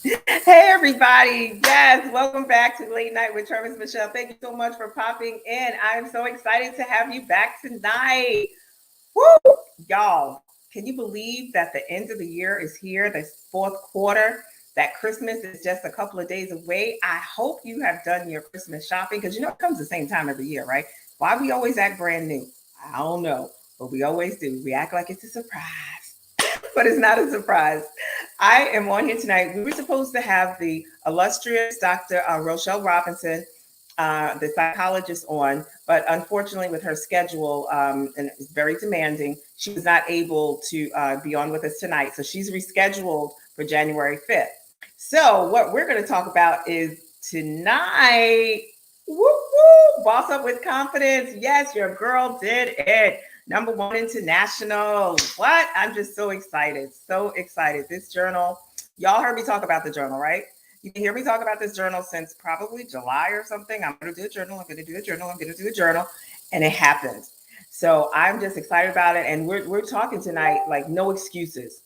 Hey everybody. Yes, welcome back to Late Night with TrevisMichelle. Thank you so much for popping in. I'm so excited to have you back tonight. Woo! Y'all, can you believe that the end of the year is here, the fourth quarter, that Christmas is just a couple of days away? I hope you have done your Christmas shopping because you know it comes the same time every year, right? Why we always act brand new? I don't know, but we always do. We act like it's a surprise, but it's not a surprise. I am on here tonight. We were supposed to have the illustrious Dr. Rochelle Robinson, the psychologist, on, but unfortunately, with her schedule, and it's very demanding, she was not able to be on with us tonight. So she's rescheduled for January 5th. So what we're going to talk about is tonight. Woo woo! Boss up with confidence. Yes, your girl did it. Number one international. What? I'm just so excited. So excited. This journal, y'all heard me talk about the journal, right? You can hear me talk about this journal since probably July or something. I'm going to do a journal. I'm going to do a journal. I'm going to do a journal. And it happened. So I'm just excited about it. And we're talking tonight like no excuses,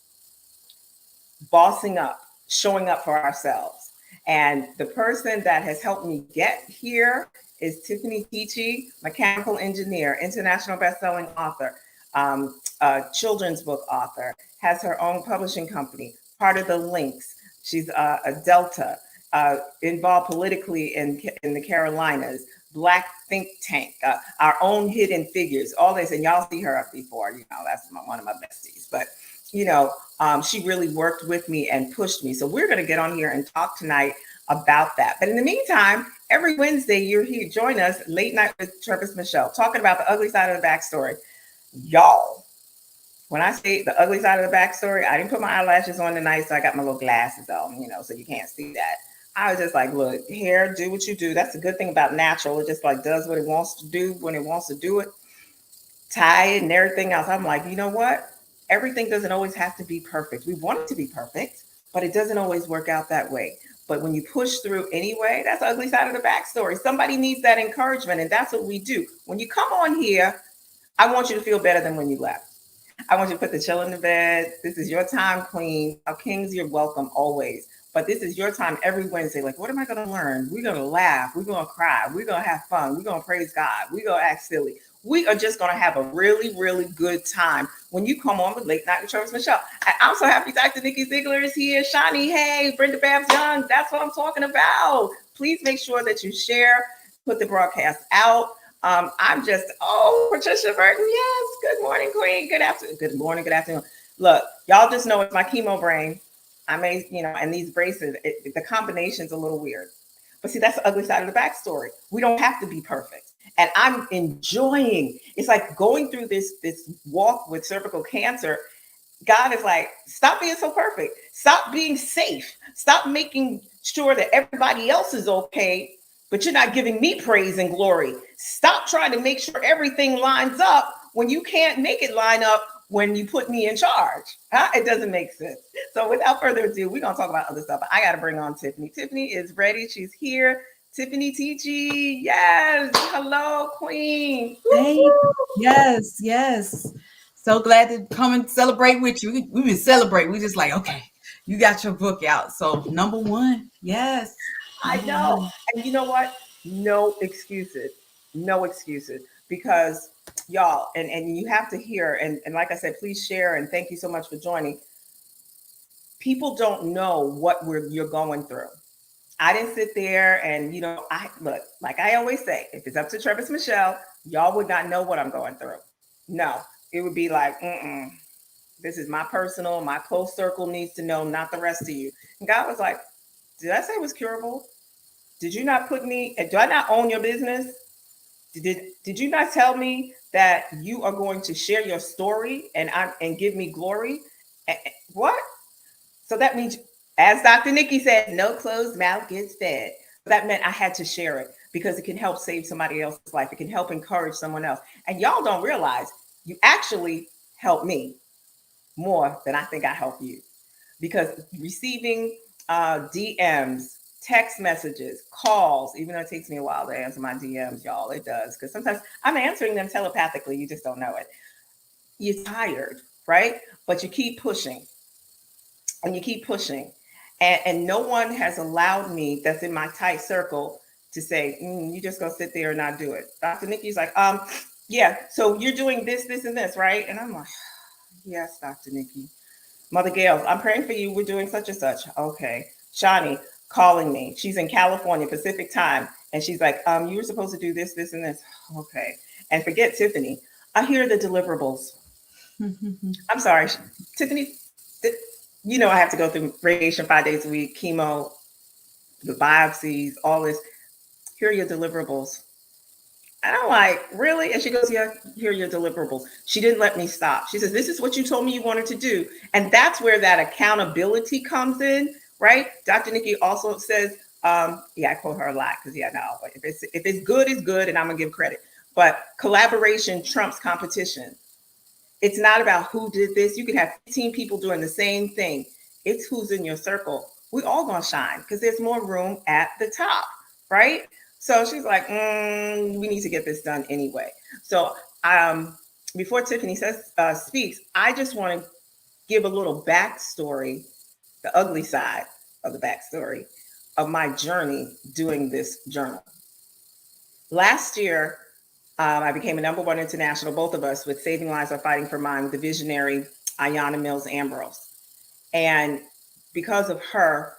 bossing up, showing up for ourselves. And the person that has helped me get here is Tiffany Teachy, mechanical engineer, international best-selling author, children's book author, has her own publishing company, part of the Links. She's a Delta, involved politically in the Carolinas, Black think tank, our own hidden figures, all this. And y'all see her up before, that's one of my besties. But she really worked with me and pushed me. So we're going to get on here and talk tonight about that. But in the meantime, every Wednesday you're here. Join us, Late Night with TrevisMichelle, talking about the ugly side of the backstory. Y'all, when I say the ugly side of the backstory, I didn't put my eyelashes on tonight, so I got my little glasses on, so you can't see that. I was just like, look, hair, do what you do. That's the good thing about natural. It just like does what it wants to do when it wants to do it. Tie it and everything else. I'm like, you know what? Everything doesn't always have to be perfect. We want it to be perfect, but it doesn't always work out that way. But when you push through anyway, that's the ugly side of the backstory. Somebody needs that encouragement, and that's what we do. When you come on here, I want you to feel better than when you left. I want you to put the chill in the bed. This is your time, queen. Our kings, you're welcome always. But this is your time every Wednesday. Like, what am I going to learn? We're going to laugh. We're going to cry. We're going to have fun. We're going to praise God. We're going to act silly. We are just going to have a really, really good time when you come on with Late Night with TrevisMichelle. I'm so happy Dr. Nikki Ziegler is here. Shawnee, hey, Brenda Babs Young. That's what I'm talking about. Please make sure that you share, put the broadcast out. I'm just, Patricia Burton. Yes. Good morning, Queen. Good afternoon. Good morning. Good afternoon. Look, y'all just know it's my chemo brain. I may, and these braces, the combination's a little weird. But see, that's the ugly side of the backstory. We don't have to be perfect. And I'm enjoying, it's like going through this walk with cervical cancer. God is like, stop being so perfect. Stop being safe. Stop making sure that everybody else is okay, but you're not giving me praise and glory. Stop trying to make sure everything lines up when you can't make it line up when you put me in charge. It doesn't make sense. So without further ado, we're going to talk about other stuff. I got to bring on Tiffany. Tiffany is ready. She's here. Tiffany Teachy. Yes. Hello, Queen. Hey, yes. So glad to come and celebrate with you. We've been celebrating. We just like, okay, you got your book out. So number one, yes. I Number know. one. And you know what? No excuses. No excuses. Because y'all, and you have to hear, and like I said, please share and thank you so much for joining. People don't know what you're going through. I didn't sit there and I look, like I always say, if it's up to TrevisMichelle, y'all would not know what I'm going through. No, it would be like, this is my personal, my close circle needs to know, not the rest of you. And God was like, did I say it was curable? Did you not put me? Do I not own your business? Did you not tell me that you are going to share your story and give me glory? What? So that means, as Dr. Nikki said, no closed mouth gets fed. That meant I had to share it because it can help save somebody else's life. It can help encourage someone else. And y'all don't realize you actually help me more than I think I help you, because receiving DMs, text messages, calls, even though it takes me a while to answer my DMs, y'all, it does, because sometimes I'm answering them telepathically. You just don't know it. You're tired, right? But you keep pushing and you keep pushing. And no one has allowed me, that's in my tight circle, to say, you just gonna sit there and not do it. Dr. Nikki's like, yeah, so you're doing this, this, and this, right? And I'm like, yes, Dr. Nikki. Mother Gail, I'm praying for you. We're doing such and such. Okay. Shani calling me. She's in California, Pacific time. And she's like, you were supposed to do this, this, and this. Okay. And forget Tiffany. I hear the deliverables. I'm sorry, Tiffany. I have to go through radiation 5 days a week, chemo, the biopsies, all this. Here are your deliverables. And I'm like, really? And she goes, yeah, here are your deliverables. She didn't let me stop. She says, this is what you told me you wanted to do. And that's where that accountability comes in, right? Dr. Nikki also says, I quote her a lot because, no, if it's good, it's good, and I'm going to give credit. But collaboration trumps competition. It's not about who did this. You could have 15 people doing the same thing. It's who's in your circle. We all going to shine because there's more room at the top, right? So she's like, we need to get this done anyway. So before Tiffany speaks, I just want to give a little backstory, the ugly side of the backstory of my journey doing this journal. Last year, I became a #1 international, both of us, with Saving Lives or Fighting for Mine, with the visionary Ayanna Mills Ambrose. And because of her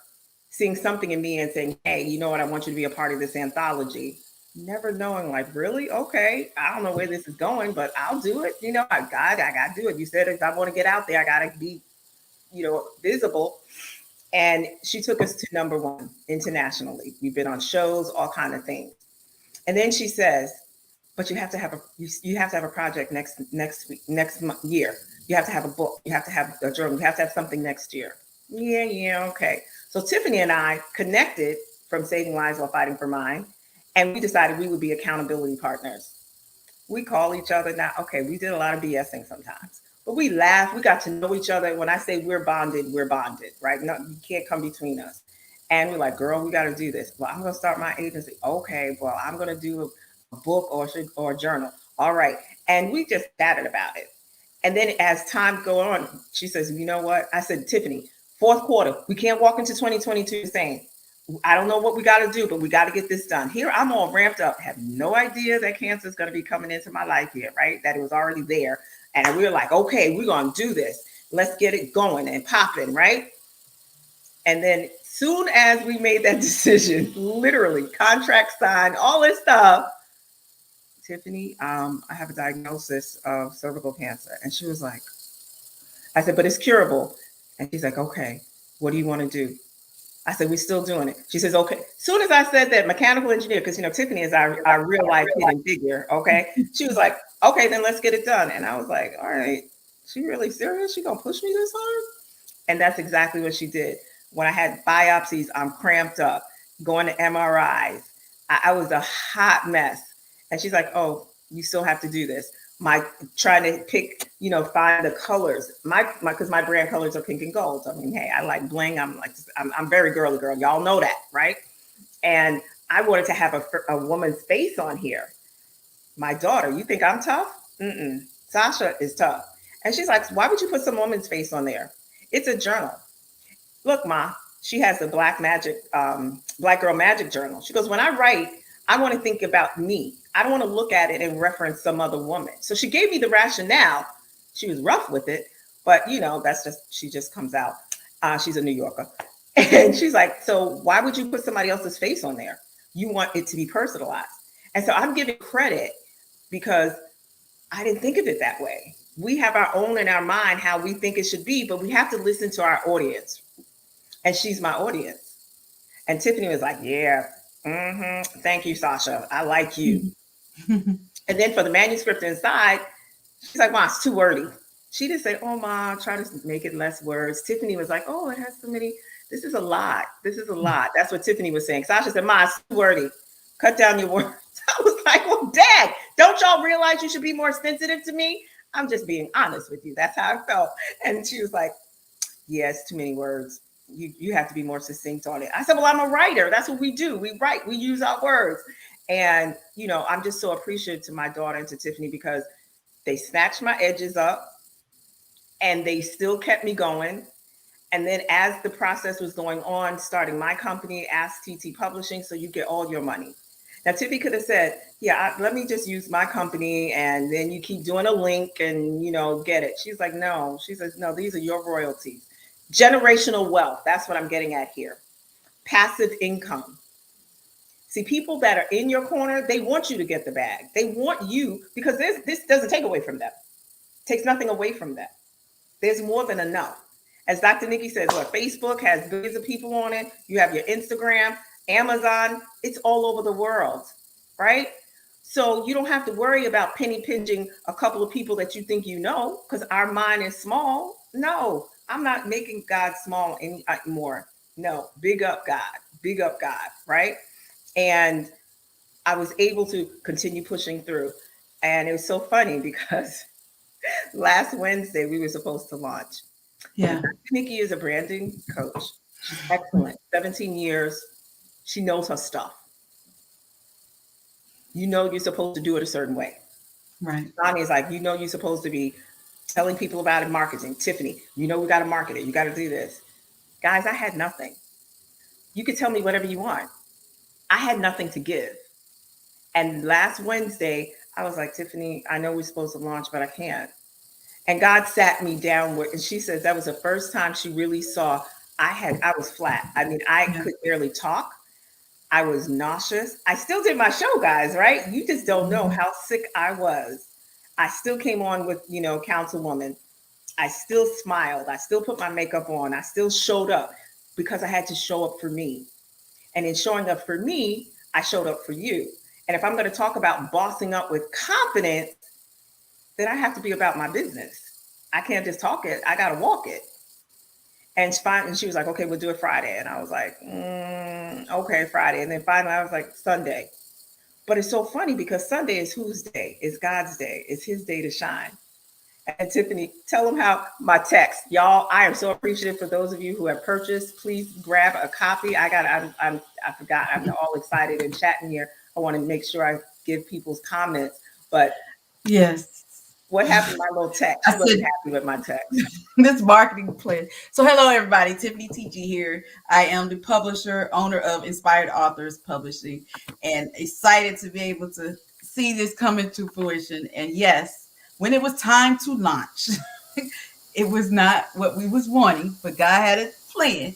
seeing something in me and saying, hey, you know what, I want you to be a part of this anthology, never knowing, like, really? Okay, I don't know where this is going, but I'll do it. I got to do it. You said if I want to get out there, I got to be, visible. And she took us to #1 internationally. We've been on shows, all kind of things. And then she says, but you have to have a project next year. You have to have a book. You have to have a journal. You have to have something next year. Yeah, okay. So Tiffany and I connected from Saving Lives While Fighting for Mine, and we decided we would be accountability partners. We call each other now. Okay, we did a lot of BSing sometimes, but we laugh. We got to know each other. When I say we're bonded, right? No, you can't come between us. And we're like, girl, we got to do this. Well, I'm going to start my agency. Okay, well, I'm going to do a book or a journal. All right. And we just chatted about it. And then as time go on, she says, you know what? I said, Tiffany, fourth quarter, we can't walk into 2022 saying, I don't know what we got to do, but we got to get this done. Here, I'm all ramped up, have no idea that cancer is going to be coming into my life here, right? That it was already there. And we were like, okay, we're going to do this. Let's get it going and popping, right? And then soon as we made that decision, literally contract signed, all this stuff, Tiffany, I have a diagnosis of cervical cancer. And she was like, I said, but it's curable. And she's like, okay, what do you want to do? I said, we're still doing it. She says, okay. Soon as I said that, mechanical engineer, because, Tiffany is our real life hidden figure. Okay. She was like, okay, then let's get it done. And I was like, all right, she really serious? She going to push me this hard? And that's exactly what she did. When I had biopsies, I'm cramped up, going to MRIs. I was a hot mess. And she's like, oh, you still have to do this. Trying to pick, find the colors. Because my brand colors are pink and gold. I mean, hey, I like bling. I'm very girly girl. Y'all know that, right? And I wanted to have a woman's face on here. My daughter, you think I'm tough? Sasha is tough. And she's like, why would you put some woman's face on there? It's a journal. Look, Ma, she has the Black Girl Magic journal. She goes, when I write, I want to think about me. I don't want to look at it and reference some other woman. So she gave me the rationale. She was rough with it, but she just comes out. She's a New Yorker. And she's like, so why would you put somebody else's face on there? You want it to be personalized. And so I'm giving credit because I didn't think of it that way. We have our own in our mind how we think it should be, but we have to listen to our audience. And she's my audience. And Tiffany was like, yeah, thank you, Sasha. I like you. And then for the manuscript inside, she's like, Ma, it's too wordy. She didn't say, oh, Ma, try to make it less words. Tiffany was like, oh, it has so many. This is a lot. This is a lot. That's what Tiffany was saying. Sasha said, Ma, it's too wordy. Cut down your words. I was like, well, Dad, don't y'all realize you should be more sensitive to me? I'm just being honest with you. That's how I felt. And she was like, yeah, it's too many words. You have to be more succinct on it. I said, well, I'm a writer. That's what we do. We write, we use our words. And, I'm just so appreciative to my daughter and to Tiffany because they snatched my edges up and they still kept me going. And then as the process was going on, starting my company, Ask TT Publishing, so you get all your money. Now, Tiffy could have said, yeah, let me just use my company and then you keep doing a link and, get it. She's like, no. She says, no, these are your royalties. Generational wealth. That's what I'm getting at here. Passive income. See, people that are in your corner, they want you to get the bag. They want you because this doesn't take away from them. It takes nothing away from them. There's more than enough. As Dr. Nikki says, what Facebook has billions of people on it. You have your Instagram, Amazon, it's all over the world, right? So you don't have to worry about penny pinching a couple of people that you think because our mind is small. No, I'm not making God small anymore. No, big up God, right? And I was able to continue pushing through. And it was so funny because last Wednesday we were supposed to launch. Yeah. Nikki is a branding coach. She's excellent. 17 years. She knows her stuff. You're supposed to do it a certain way. Right. Donnie is like, you're supposed to be telling people about it, marketing. Tiffany, we got to market it. You got to do this. Guys, I had nothing. You could tell me whatever you want. I had nothing to give. And last Wednesday, I was like, Tiffany, I know we're supposed to launch, but I can't. And God sat me down and she says that was the first time she really saw I was flat. I mean, I could barely talk. I was nauseous. I still did my show, guys, right? You just don't know how sick I was. I still came on with, Councilwoman. I still smiled. I still put my makeup on. I still showed up because I had to show up for me. And in showing up for me, I showed up for you. And if I'm going to talk about bossing up with confidence, then I have to be about my business. I can't just talk it. I got to walk it. And she was like, okay, we'll do it Friday. And I was like, okay, Friday. And then finally I was like, Sunday. But it's so funny because Sunday is whose day? It's God's day. It's his day to shine. And Tiffany, tell them how my text, y'all. I am so appreciative for those of you who have purchased. Please grab a copy. I forgot. I'm all excited and chatting here. I want to make sure I give people's comments. But yes. What happened to my little text? She wasn't happy with my text. This marketing plan. So hello, everybody. Tiffany TG here. I am the publisher, owner of Inspired Authors Publishing, and excited to be able to see this coming to fruition. And yes, when it was time to launch, it was not what we was wanting, but God had a plan.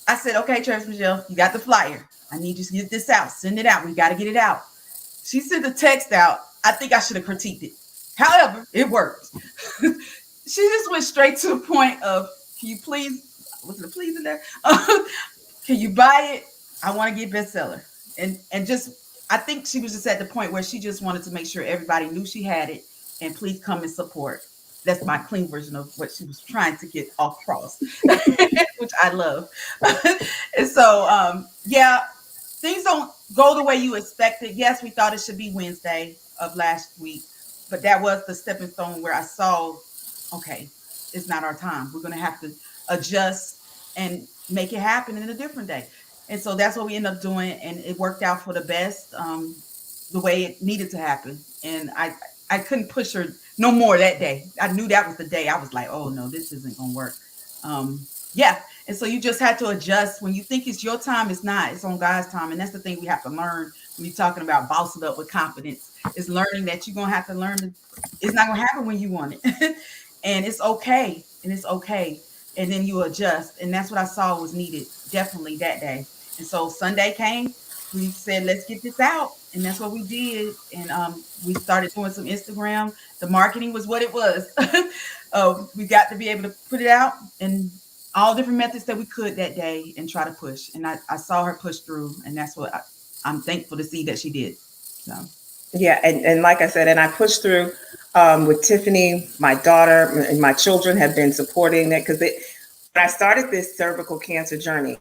I said, okay, TrevisMichelle, you got the flyer. I need you to get this out. Send it out. We got to get it out. She sent the text out. I think I should have critiqued it. However, it worked. She just went straight to the point of, can you please, was it a please in there? Can you buy it? I want to get bestseller. And just, I think she was just at the point where she just wanted to make sure everybody knew she had it and please come and support. That's my clean version of what she was trying to get across, which I love. And so, yeah, things don't go the way you expected. Yes, we thought it should be Wednesday of last week, but that was the stepping stone where I saw, okay, it's not our time. We're going to have to adjust and make it happen in a different day. And so that's what we ended up doing. And it worked out for the best, the way it needed to happen. And I couldn't push her no more that day. I knew that was the day I was like, oh no, this isn't going to work. Yeah. And so you just had to adjust. When you think it's your time, it's not. It's on God's time. And that's the thing we have to learn when you're talking about bossing up with confidence. Is learning that you're going to have to learn that it's not going to happen when you want it. And it's okay. And it's okay. And then you adjust. And that's what I saw was needed definitely that day. And so Sunday came. We said, let's get this out. And that's what we did. And we started doing some Instagram. The marketing was what it was. We got to be able to put it out and all different methods that we could that day and try to push. And I saw her push through. And that's what I'm thankful to see that she did. So. Yeah. And like I said, and I pushed through with Tiffany, my daughter, and my children have been supporting that because when I started this cervical cancer journey,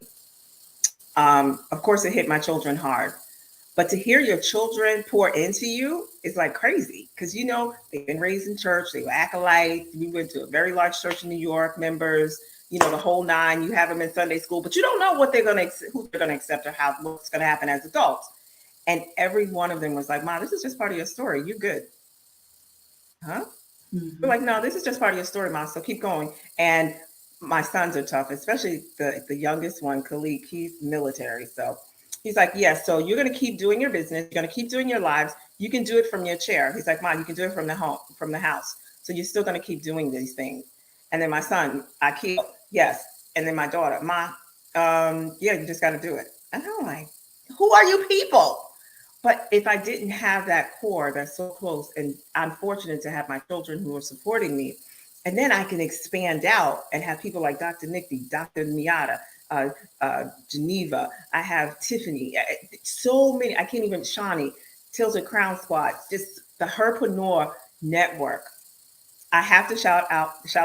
of course, it hit my children hard. But to hear your children pour into you is like crazy because, they've been raised in church. They were acolytes. We went to a very large church in New York, members, the whole nine. You have them in Sunday school, but you don't know what who they're going to accept or what's going to happen as adults. And every one of them was like, Mom, this is just part of your story. You're good. Huh? Mm-hmm. We're like, no, this is just part of your story, Mom. So keep going. And my sons are tough, especially the youngest one, Khalid. He's military, so he's like, yes. So you're gonna keep doing your business. You're gonna keep doing your lives. You can do it from your chair. He's like, Mom, you can do it from the home, from the house. So you're still gonna keep doing these things. And then my son, Akil, yes. And then my daughter, Ma, yeah, you just got to do it. And I'm like, who are you people? But if I didn't have that core that's so close, and I'm fortunate to have my children who are supporting me, and then I can expand out and have people like Dr. Nikki, Dr. Miata, Geneva. I have Tiffany, so many. I can't even Shawnee, Tilted Crown Squad, just the Herpreneur network. I have to shout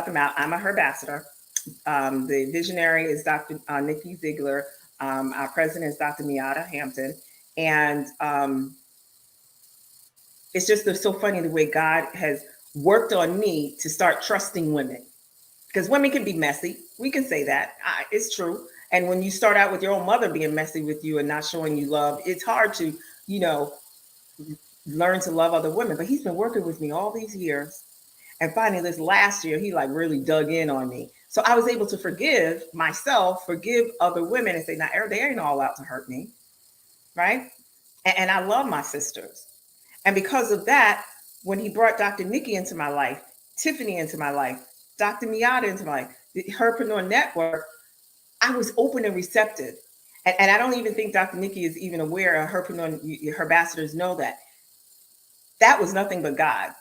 them out. I'm a Herbassador. The visionary is Dr. Nikki Ziegler. Our president is Dr. Miata Hampton. And it's just so funny the way God has worked on me to start trusting women. Because women can be messy. We can say that. It's true. And when you start out with your own mother being messy with you and not showing you love, it's hard to, you know, learn to love other women. But he's been working with me all these years. And finally, this last year, he like really dug in on me. So I was able to forgive myself, forgive other women, and say, "Now, they ain't all out to hurt me, right?" And I love my sisters. And because of that, when he brought Dr. Nikki into my life, Tiffany into my life, Dr. Miata into my life, the Herpreneur Network, I was open and receptive. And I don't even think Dr. Nikki is even aware, her ambassadors know that. That was nothing but God.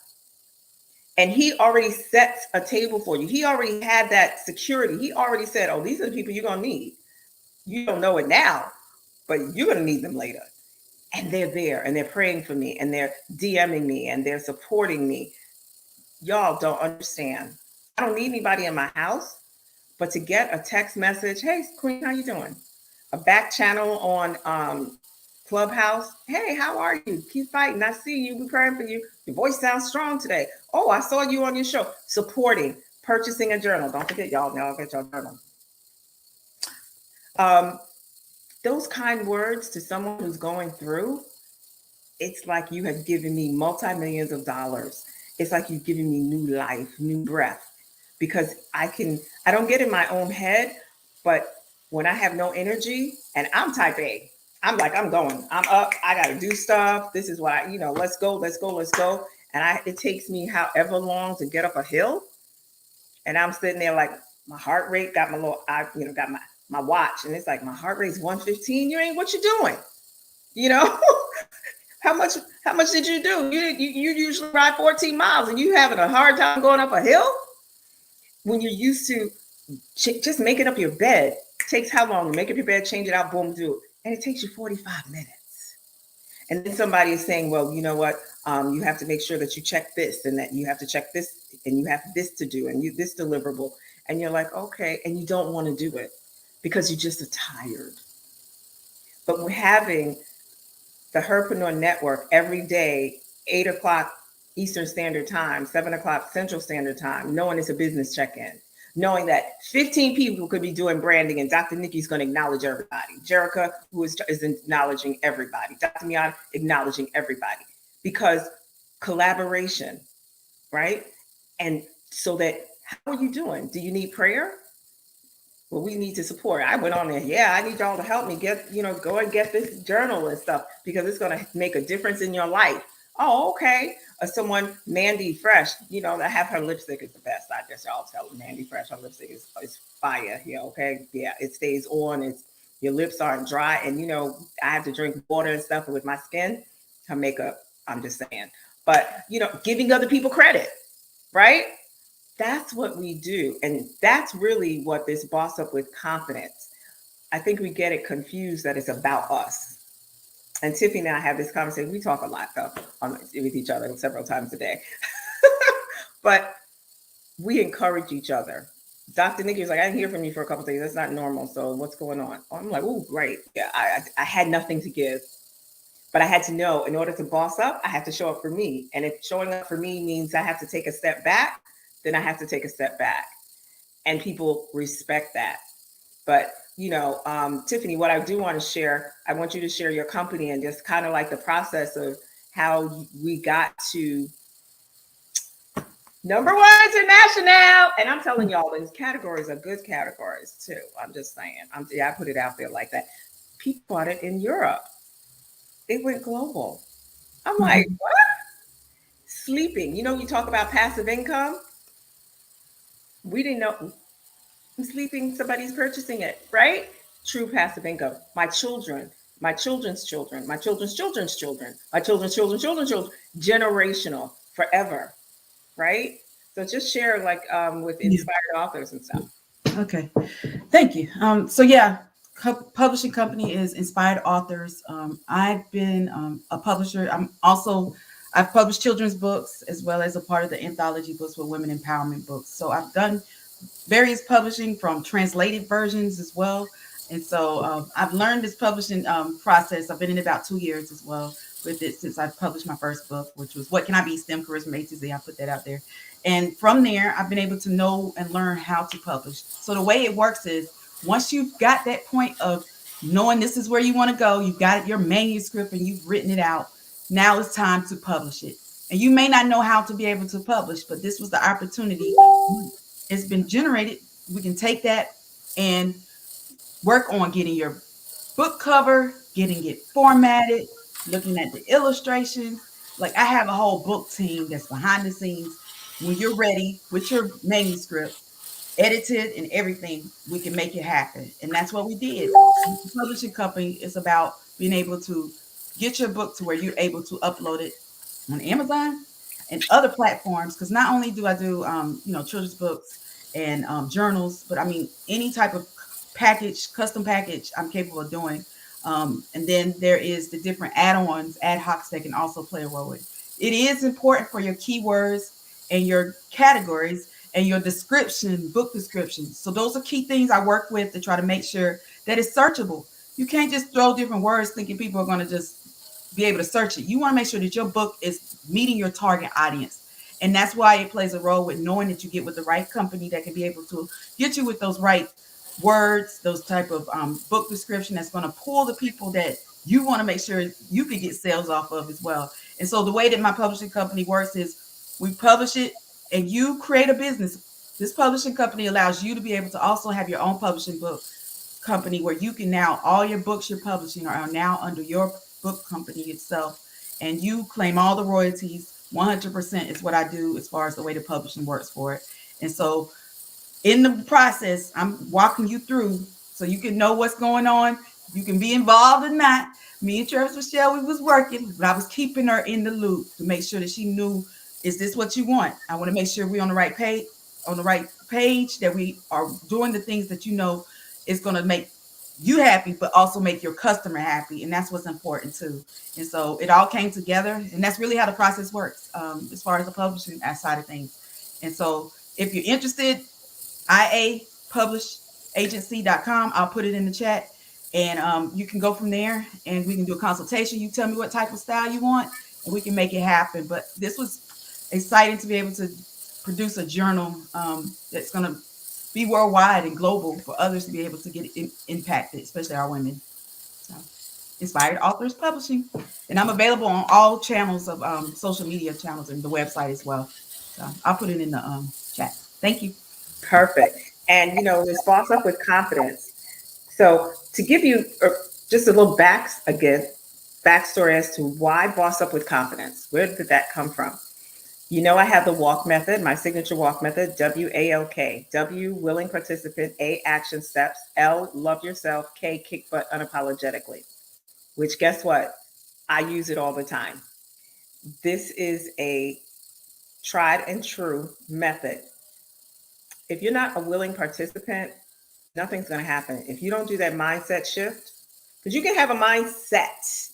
And he already sets a table for you. He already had that security. He already said, oh, these are the people you're going to need. You don't know it now, but you're going to need them later. And they're there and they're praying for me and they're DMing me and they're supporting me. Y'all don't understand. I don't need anybody in my house, but to get a text message, hey, Queen, how you doing? A back channel on Clubhouse. Hey, how are you? Keep fighting. I see you. We're praying for you. Your voice sounds strong today. Oh, I saw you on your show. Supporting, purchasing a journal. Don't forget, y'all get your journal. Those kind words to someone who's going through, it's like you have given me multi-millions of dollars. It's like you've given me new life, new breath, because I don't get in my own head, but when I have no energy, and I'm type A, I'm like, I'm going, I'm up, I got to do stuff. This is what let's go. And it takes me however long to get up a hill. And I'm sitting there like my heart rate got my little, got my watch. And it's like, my heart rate's 115. You ain't, what you doing? How much did you do? You usually ride 14 miles and you having a hard time going up a hill? When you're used to just making up your bed, it takes how long to make up your bed, change it out, boom, do it. And it takes you 45 minutes. And then somebody is saying, well, you know what? You have to make sure that you check this and that you have to check this and you have this to do and this deliverable. And you're like, okay. And you don't want to do it because you just are tired. But we're having the Herpreneur Network every day, 8 o'clock Eastern Standard Time, 7 o'clock Central Standard Time, knowing it's a business check-in, knowing that 15 people could be doing branding and Dr. Nikki's going to acknowledge everybody. Jerica, who is acknowledging everybody. Dr. Miata, acknowledging everybody. Because collaboration, right? And so that, how are you doing? Do you need prayer? Well, we need to support. I went on there. Yeah, I need y'all to help me go and get this journal and stuff because it's going to make a difference in your life. Oh, okay. Someone, Mandy Fresh, that have her lipstick is the best. I guess y'all tell Mandy Fresh, her lipstick is fire. Yeah, okay. Yeah, it stays on. Your lips aren't dry. And, I have to drink water and stuff with my skin. Her makeup, I'm just saying. But, giving other people credit, right? That's what we do. And that's really what this Boss Up with Confidence. I think we get it confused that it's about us. And Tiffany and I have this conversation. We talk a lot though with each other several times a day. But we encourage each other. Dr. Nikki was like, I didn't hear from you for a couple of days. That's not normal. So what's going on? I'm like, oh, great. Yeah, I had nothing to give. But I had to know in order to boss up, I have to show up for me. And if showing up for me means I have to take a step back, then I have to take a step back. And people respect that. But, Tiffany, what I do want to share, I want you to share your company and just kind of like the process of how we got to Number one international. And I'm telling y'all, these categories are good categories too. I'm just saying. I put it out there like that. People bought it in Europe. It went global. I'm like, Mhm. what? Sleeping. You know, you talk about passive income. We didn't know. I'm sleeping, somebody's purchasing it, right? True passive income. My children, my children's children, my children's children's children, my children's children's children, generational, forever, right? So just share like with Yeah. inspired authors and stuff. Okay. Thank you. So yeah, publishing company is Inspired Authors. I've been a publisher. I've published children's books as well as a part of the anthology books for women empowerment books. So I've done various publishing from translated versions as well. And so I've learned this publishing process. I've been in about 2 years as well with it since I published my first book, which was What Can I Be? STEM Careers from A to Z. I put that out there. And from there, I've been able to know and learn how to publish. So the way it works is once you've got that point of knowing this is where you want to go, you've got your manuscript and you've written it out. Now it's time to publish it. And you may not know how to be able to publish, but this was the opportunity. It's been generated. We can take that and work on getting your book cover, getting it formatted, looking at the illustrations. Like I have a whole book team that's behind the scenes. When you're ready with your manuscript, edited and everything, we can make it happen. And that's what we did. The publishing company is about being able to get your book to where you're able to upload it on Amazon and other platforms. Because not only do I do, children's books and journals, but I mean any type of package, custom package, I'm capable of doing. And then there is the different add-ons, ad hocs that can also play a role in. It is important for your keywords and your categories and your description, book descriptions. So those are key things I work with to try to make sure that it's searchable. You can't just throw different words thinking people are going to just be able to search it. You want to make sure that your book is meeting your target audience. And that's why it plays a role with knowing that you get with the right company that can be able to get you with those right words, those type of book description that's going to pull the people that you want to make sure you could get sales off of as well. And so the way that my publishing company works is we publish it and you create a business. This publishing company allows you to be able to also have your own publishing book company where you can now, all your books you're publishing are now under your book company itself. And you claim all the royalties. 100% is what I do as far as the way the publishing works for it. And so in the process, I'm walking you through so you can know what's going on. You can be involved or not. Me and TrevisMichelle, we was working, but I was keeping her in the loop to make sure that she knew, is this what you want? I want to make sure we're on the right page, that we are doing the things that you know is going to make you happy, but also make your customer happy. And that's what's important too. And so it all came together. And that's really how the process works as far as the publishing side of things. And so if you're interested, iapublishagency.com. I'll put it in the chat and you can go from there and we can do a consultation. You tell me what type of style you want and we can make it happen. But this was exciting to be able to produce a journal that's going to be worldwide and global for others to be able to get impacted, especially our women. So, Inspired Authors Publishing. And I'm available on all channels of social media channels and the website as well. So I'll put it in the chat. Thank you. Perfect. And it's boss up with confidence. So to give you just a little backstory as to why boss up with confidence. Where did that come from? I have the walk method, my signature walk method, WALK. W, willing participant. A, action steps. L, love yourself. K, kick butt unapologetically. Which, guess what? I use it all the time. This is a tried and true method. If you're not a willing participant, nothing's going to happen. If you don't do that mindset shift, because you can have a mindset,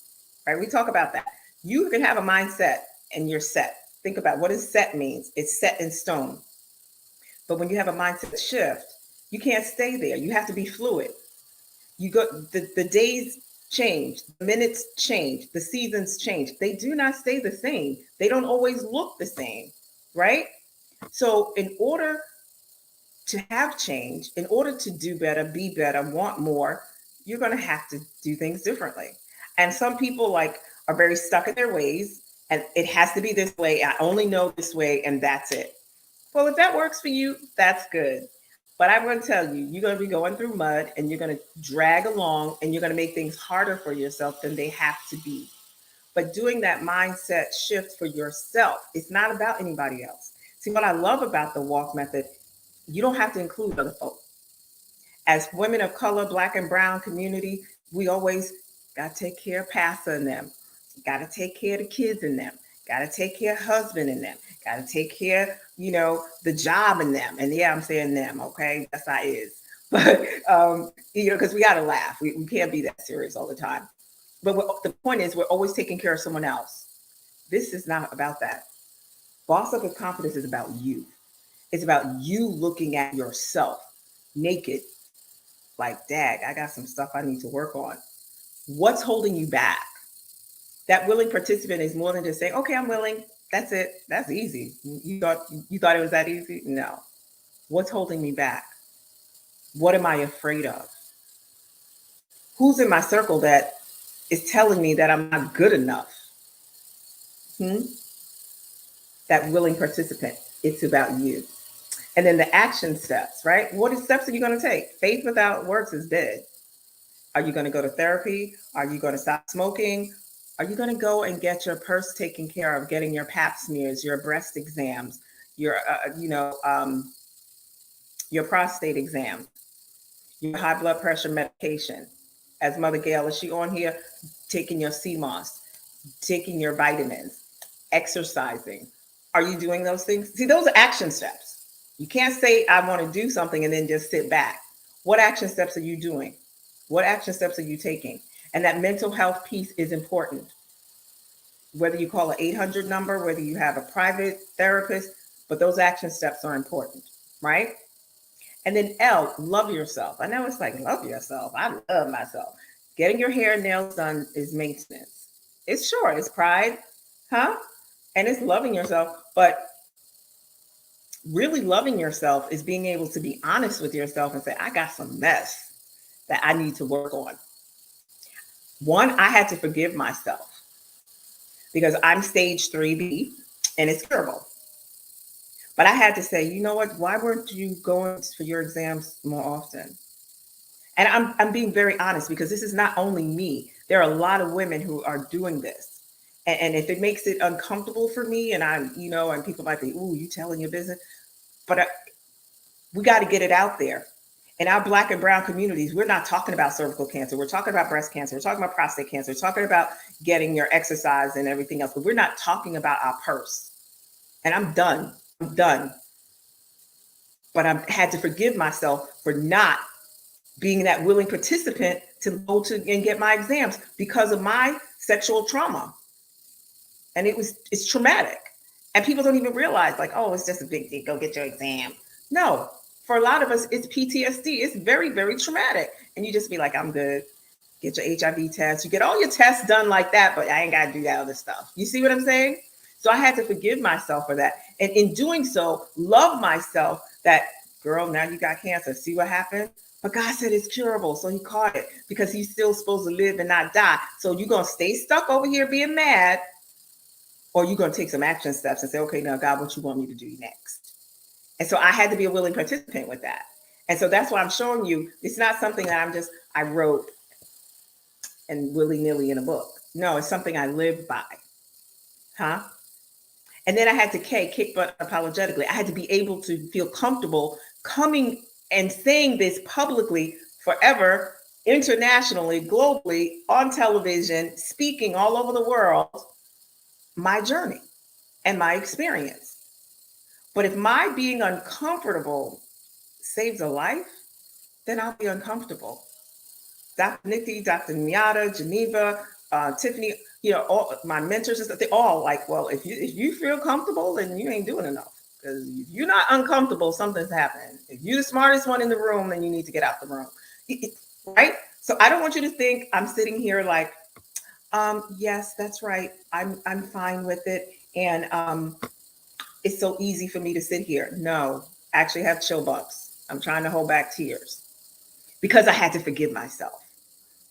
right? We talk about that. You can have a mindset and you're set. Think about what does set means. It's set in stone. But when you have a mindset shift, you can't stay there. You have to be fluid. You go, the days change, the minutes change, the seasons change. They do not stay the same. They don't always look the same, right? So in order to have change, in order to do better, be better, want more, you're going to have to do things differently. And some people are very stuck in their ways and it has to be this way. I only know this way and that's it. Well, if that works for you, that's good. But I'm going to tell you, you're going to be going through mud and you're going to drag along and you're going to make things harder for yourself than they have to be. But doing that mindset shift for yourself, it's not about anybody else. See, what I love about the walk method, you don't have to include other folks. As women of color, black and brown community, we always got to take care of pastor and them. Got to take care of the kids in them. Got to take care of husband in them. Got to take care, the job in them. And yeah, I'm saying them, okay? That's how it is. But, because we got to laugh. We can't be that serious all the time. But the point is, we're always taking care of someone else. This is not about that. Boss Up with Confidence is about you. It's about you looking at yourself naked. Like, dag, I got some stuff I need to work on. What's holding you back? That willing participant is more than just saying, okay, I'm willing. That's it. That's easy. You thought it was that easy? No. What's holding me back? What am I afraid of? Who's in my circle that is telling me that I'm not good enough? That willing participant. It's about you. And then the action steps, right? What steps are you going to take? Faith without works is dead. Are you going to go to therapy? Are you going to stop smoking? Are you going to go and get your purse taken care of, getting your pap smears, your breast exams, your prostate exam, your high blood pressure medication? As Mother Gail, is she on here? Taking your CMOS, taking your vitamins, exercising. Are you doing those things? See, those are action steps. You can't say, I want to do something and then just sit back. What action steps are you doing? What action steps are you taking? And that mental health piece is important. Whether you call an 800 number, whether you have a private therapist, but those action steps are important, right? And then L, love yourself. I know it's like, love yourself. I love myself. Getting your hair and nails done is maintenance. It's pride, and it's loving yourself. But really loving yourself is being able to be honest with yourself and say, I got some mess that I need to work on. One, I had to forgive myself because I'm stage 3B and it's curable. But I had to say, you know what? Why weren't you going for your exams more often? And I'm being very honest because this is not only me. There are a lot of women who are doing this. And if it makes it uncomfortable for me and and people might be, ooh, you telling your business. But we got to get it out there. In our black and brown communities, we're not talking about cervical cancer. We're talking about breast cancer. We're talking about prostate cancer. We're talking about getting your exercise and everything else. But we're not talking about our purse. And I'm done. But I had to forgive myself for not being that willing participant to go to and get my exams because of my sexual trauma. And it's traumatic. And people don't even realize, like, oh, it's just a big deal. Go get your exam. No, for a lot of us, it's PTSD. It's very, very traumatic. And you just be like, I'm good. Get your HIV test. You get all your tests done like that, but I ain't got to do that other stuff. You see what I'm saying? So I had to forgive myself for that. And in doing so, love myself that, girl, now you got cancer. See what happened? But God said it's curable. So he caught it because he's still supposed to live and not die. So you're going to stay stuck over here being mad, or you're going to take some action steps and say, okay, now God, what you want me to do next? And so I had to be a willing participant with that. And so that's why I'm showing you, it's not something that I wrote and willy-nilly in a book. No, it's something I live by. And then I had to kick butt apologetically. I had to be able to feel comfortable coming and saying this publicly forever, internationally, globally, on television, speaking all over the world, my journey and my experience. But if my being uncomfortable saves a life, then I'll be uncomfortable. Dr. Nikki, Dr. Miata, Geneva, Tiffany, all my mentors and stuff, they all like, well, if you feel comfortable, then you ain't doing enough. Because if you're not uncomfortable, something's happening. If you're the smartest one in the room, then you need to get out the room. Right? So I don't want you to think I'm sitting here like, yes, that's right. I'm fine with it. And it's so easy for me to sit here. No, I actually have chill bumps. I'm trying to hold back tears because I had to forgive myself.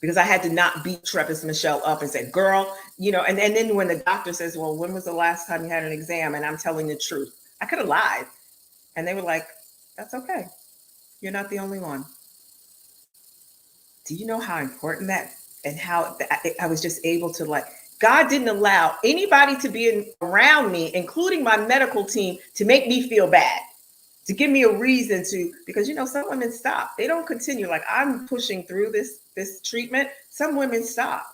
Because I had to not beat TrevisMichelle up and say, girl, and then when the doctor says, well, when was the last time you had an exam? And I'm telling the truth. I could have lied. And they were like, that's okay. You're not the only one. Do you know how important that, and how I was just able to, like, God didn't allow anybody to be around me, including my medical team, to make me feel bad, to give me a reason to, because some women stop. They don't continue. Like, I'm pushing through this treatment. Some women stop,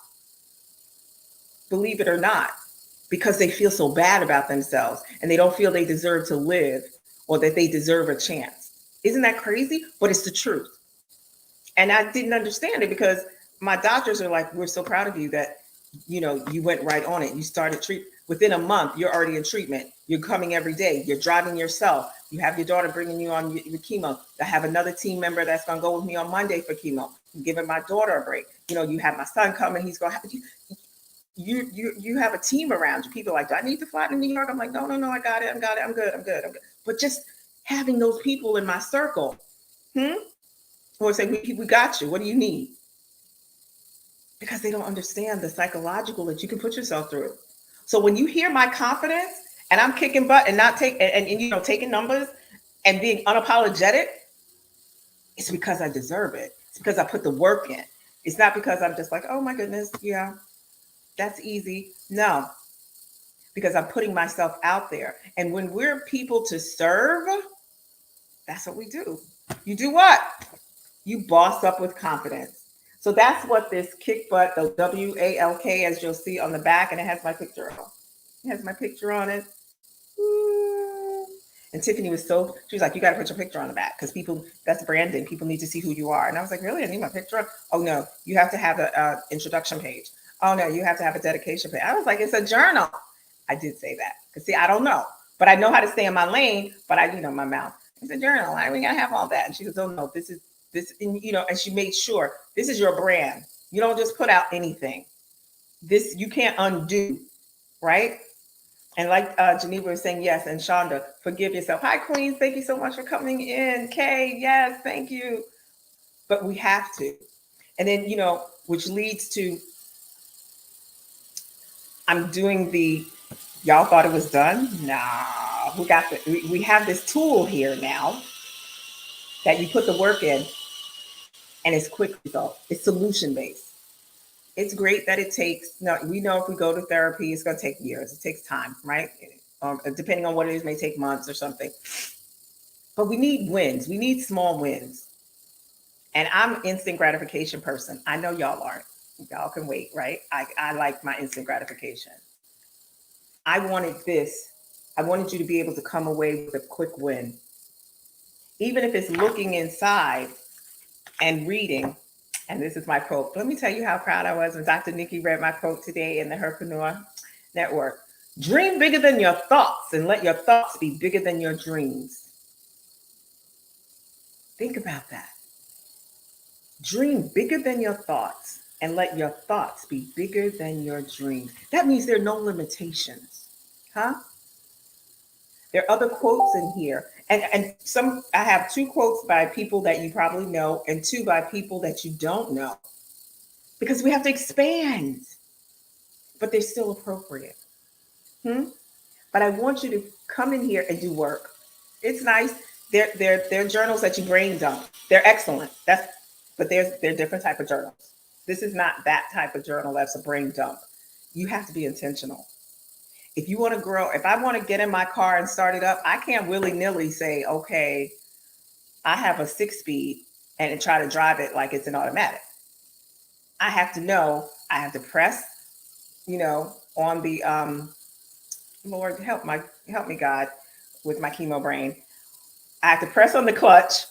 believe it or not, because they feel so bad about themselves and they don't feel they deserve to live or that they deserve a chance. Isn't that crazy? But it's the truth. And I didn't understand it because my doctors are like, we're so proud of you that, you went right on it. You started treat within a month. You're already in treatment. You're coming every day. You're driving yourself. You have your daughter bringing you on your chemo. I have another team member that's going to go with me on Monday for chemo. I'm giving my daughter a break. You have my son coming. He's going to have you have a team around you. People are like, do I need to fly to New York? I'm like, no, I got it. I'm good. But just having those people in my circle, or say, we got you. What do you need? Because they don't understand the psychological that you can put yourself through. So when you hear my confidence and I'm kicking butt and not taking numbers and being unapologetic, it's because I deserve it. It's because I put the work in. It's not because I'm just like, oh my goodness, yeah, that's easy. No, because I'm putting myself out there. And when we're people to serve, that's what we do. You do what? You boss up with confidence. So that's what this kick butt, the WALK, as you'll see on the back, and it has my picture on. It has my picture on it. And Tiffany was she was like, you got to put your picture on the back because that's branding. People need to see who you are. And I was like, really? I need my picture on? Oh, no, you have to have an introduction page. Oh, no, you have to have a dedication page. I was like, it's a journal. I did say that because, see, I don't know, but I know how to stay in my lane, but my mouth. It's a journal. I ain't got to have all that. And she goes, oh, no, this, and she made sure this is your brand. You don't just put out anything. This you can't undo, right? And like Geneva was saying, yes, and Shonda, forgive yourself. Hi, Queens. Thank you so much for coming in. Kay, yes, thank you. But we have to. And then, which leads to, I'm doing y'all thought it was done? Nah, we have this tool here now that you put the work in and it's quick result. It's solution based. It's great that it takes, we know if we go to therapy, it's going to take years. It takes time, right? Depending on what it is, it may take months or something. But we need wins. We need small wins. And I'm an instant gratification person. I know y'all aren't. Y'all can wait, right? I like my instant gratification. I wanted you to be able to come away with a quick win. Even if it's looking inside and reading. And this is my quote. Let me tell you how proud I was when Dr. Nikki read my quote today in the Herpreneur Network. Dream bigger than your thoughts and let your thoughts be bigger than your dreams. Think about that. Dream bigger than your thoughts and let your thoughts be bigger than your dreams. That means there are no limitations. Huh? There are other quotes in here. And I have 2 quotes by people that you probably know and 2 by people that you don't know. Because we have to expand. But they're still appropriate. But I want you to come in here and do work. It's nice. They're journals that you brain dump. They're excellent. But they're different type of journals. This is not that type of journal that's a brain dump. You have to be intentional. If you want to grow, if I want to get in my car and start it up, I can't willy-nilly say, okay, I have a 6-speed and try to drive it like it's an automatic. I have to know, I have to press, on the, Lord, help me, God, with my chemo brain. I have to press on the clutch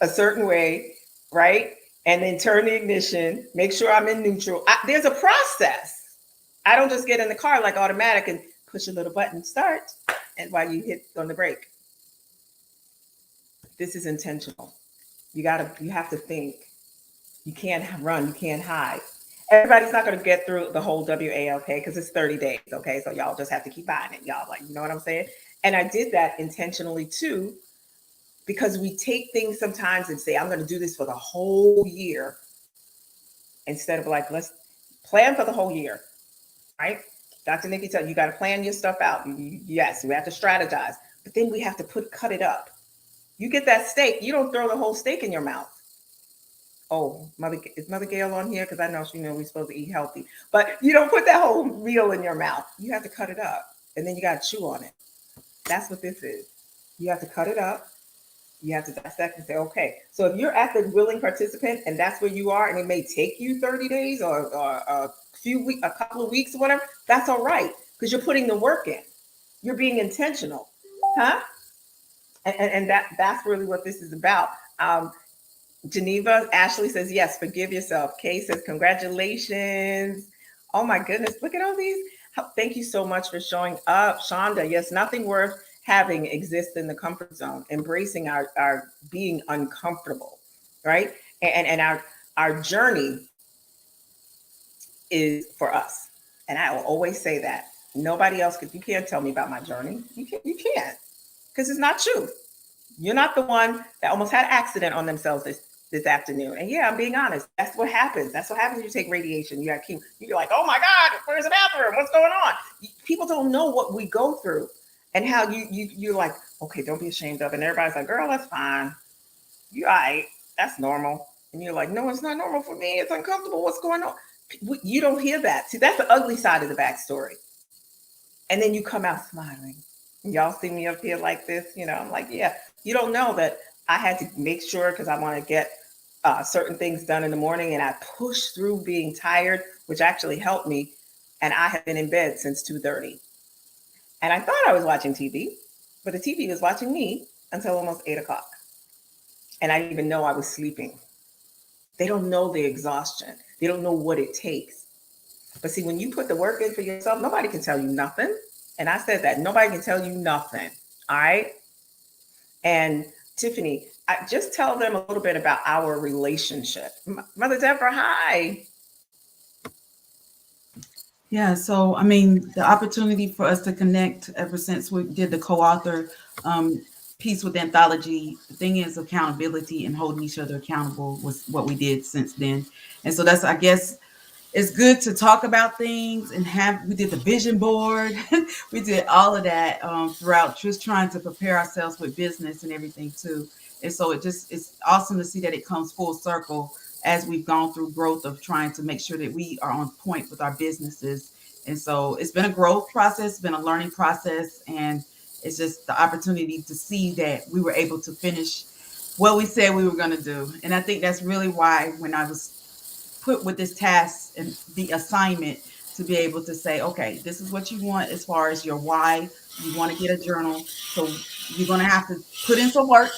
a certain way, right? And then turn the ignition, make sure I'm in neutral. There's a process. I don't just get in the car like automatic and push a little button, start, and while you hit on the brake. This is intentional. You have to think. You can't run, you can't hide. Everybody's not going to get through the whole WALK because it's 30 days, okay? So y'all just have to keep buying it. Y'all, like, you know what I'm saying? And I did that intentionally too, because we take things sometimes and say, I'm going to do this for the whole year. Instead of like, let's plan for the whole year, right? Dr. Nikki said, you got to plan your stuff out. Yes, we have to strategize. but then we have to cut it up. You get that steak, you don't throw the whole steak in your mouth. Oh, is Mother Gail on here? Because I know she knows we're supposed to eat healthy, but you don't put that whole meal in your mouth. You have to cut it up, and then you got to chew on it. That's what this is. You have to cut it up. You have to dissect and say, okay. So if you're at the willing participant and that's where you are, and it may take you 30 days or a few weeks, a couple of weeks or whatever, that's all right because you're putting the work in. You're being intentional, huh? And that's really what this is about. Geneva, Ashley says, yes, forgive yourself. Kay says, congratulations. Oh my goodness, look at all these. Thank you so much for showing up. Shonda, yes, nothing worth having exists in the comfort zone, embracing our being uncomfortable, right? And our journey is for us. And I will always say that. Nobody else you can't tell me about my journey. You can't, because it's not true. You're not the one that almost had an accident on themselves this afternoon. And yeah, I'm being honest. That's what happens. That's what happens when you take radiation. You're like, oh my God, where's the bathroom? What's going on? People don't know what we go through and how you're like, okay, don't be ashamed of it. And everybody's like, girl, that's fine. You're all right. That's normal. And you're like, no, it's not normal for me. It's uncomfortable. What's going on? You don't hear that. See, that's the ugly side of the backstory. And then you come out smiling. Y'all see me up here like this, I'm like, yeah, you don't know that I had to make sure because I want to get certain things done in the morning, and I pushed through being tired, which actually helped me. And I have been in bed since 2:30. And I thought I was watching TV, but the TV was watching me until almost 8 o'clock. And I didn't even know I was sleeping. They don't know the exhaustion. They don't know what it takes. But see, when you put the work in for yourself, nobody can tell you nothing. And I said that nobody can tell you nothing. All right. And Tiffany, just tell them a little bit about our relationship. Mother Deborah, hi. Yeah, so I mean, the opportunity for us to connect ever since we did the co-author piece with Anthology, the thing is accountability and holding each other accountable was what we did since then. And so that's, I guess, it's good to talk about things and we did the vision board. We did all of that throughout, just trying to prepare ourselves with business and everything too. And so it's awesome to see that it comes full circle as we've gone through growth of trying to make sure that we are on point with our businesses. And so it's been a growth process, been a learning process, and it's just the opportunity to see that we were able to finish what we said we were going to do. And I think that's really why when I was put with this task and the assignment to be able to say, okay, this is what you want as far as your why. You want to get a journal. So you're going to have to put in some work.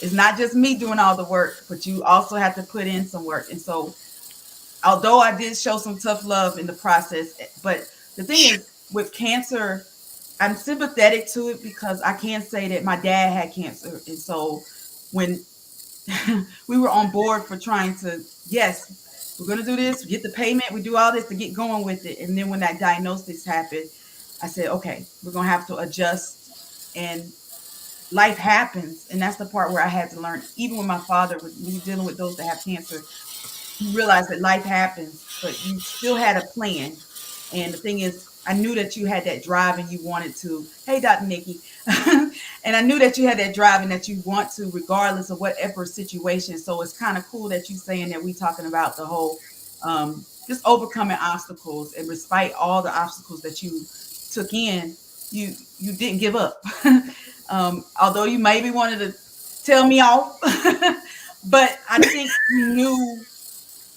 It's not just me doing all the work, but you also have to put in some work. And so although I did show some tough love in the process, but the thing is with cancer, I'm sympathetic to it because I can say that my dad had cancer. And so when we were on board for trying to, yes, we're going to do this, get the payment, we do all this to get going with it. And then when that diagnosis happened, I said, okay, we're going to have to adjust, and life happens. And that's the part where I had to learn, even with my father, when you're dealing with those that have cancer, you realize that life happens, but you still had a plan. And the thing is, I knew that you had that drive and you wanted to, hey, Dr. Nikki. And I knew that you had that drive and that you want to, regardless of whatever situation. So it's kind of cool that you're saying that we're talking about the whole, just overcoming obstacles, and despite all the obstacles that you took in, you didn't give up. Although you maybe wanted to tell me off, but I think you knew,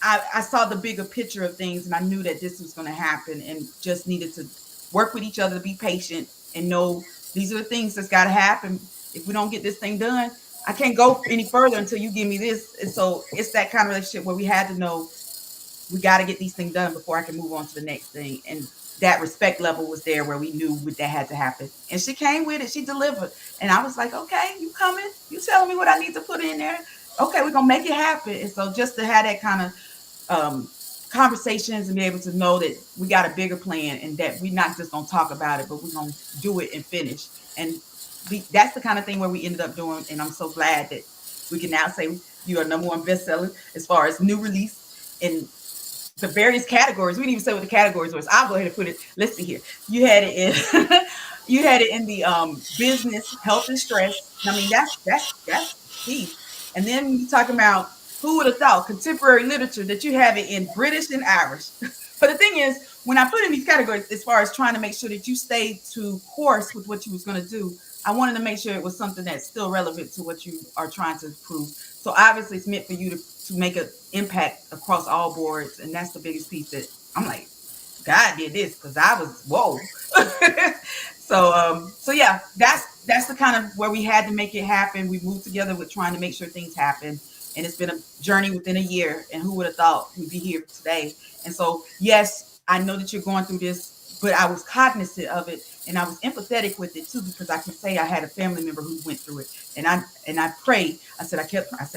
I saw the bigger picture of things, and I knew that this was going to happen, and just needed to work with each other to be patient and know these are the things that's got to happen. If we don't get this thing done, I can't go any further until you give me this. And so it's that kind of relationship where we had to know we got to get these things done before I can move on to the next thing. And that respect level was there where we knew that had to happen. And she came with it. She delivered. And I was like, okay, you coming? You telling me what I need to put in there? Okay, we're going to make it happen. And so just to have that kind of conversations and be able to know that we got a bigger plan, and that we're not just going to talk about it, but we're going to do it and finish. And that's the kind of thing where we ended up doing. And I'm so glad that we can now say you are #1 bestseller as far as new release and to various categories. We didn't even say what the categories was. I'll go ahead and put it. Let's see here. You had it in you had it in the business, health and stress. I mean, that's key. And then you talking about who would have thought contemporary literature that you have it in British and Irish. But the thing is, when I put in these categories, as far as trying to make sure that you stayed to course with what you was going to do, I wanted to make sure it was something that's still relevant to what you are trying to prove. So obviously, it's meant for you to make an impact across all boards, and that's the biggest piece that I'm like, God did this because I was whoa. So yeah, that's the kind of where we had to make it happen. We moved together with trying to make sure things happen, and it's been a journey within a year. And who would have thought we'd be here today? And so yes, I know that you're going through this, but I was cognizant of it, and I was empathetic with it too, because I can say I had a family member who went through it, and I prayed. I said,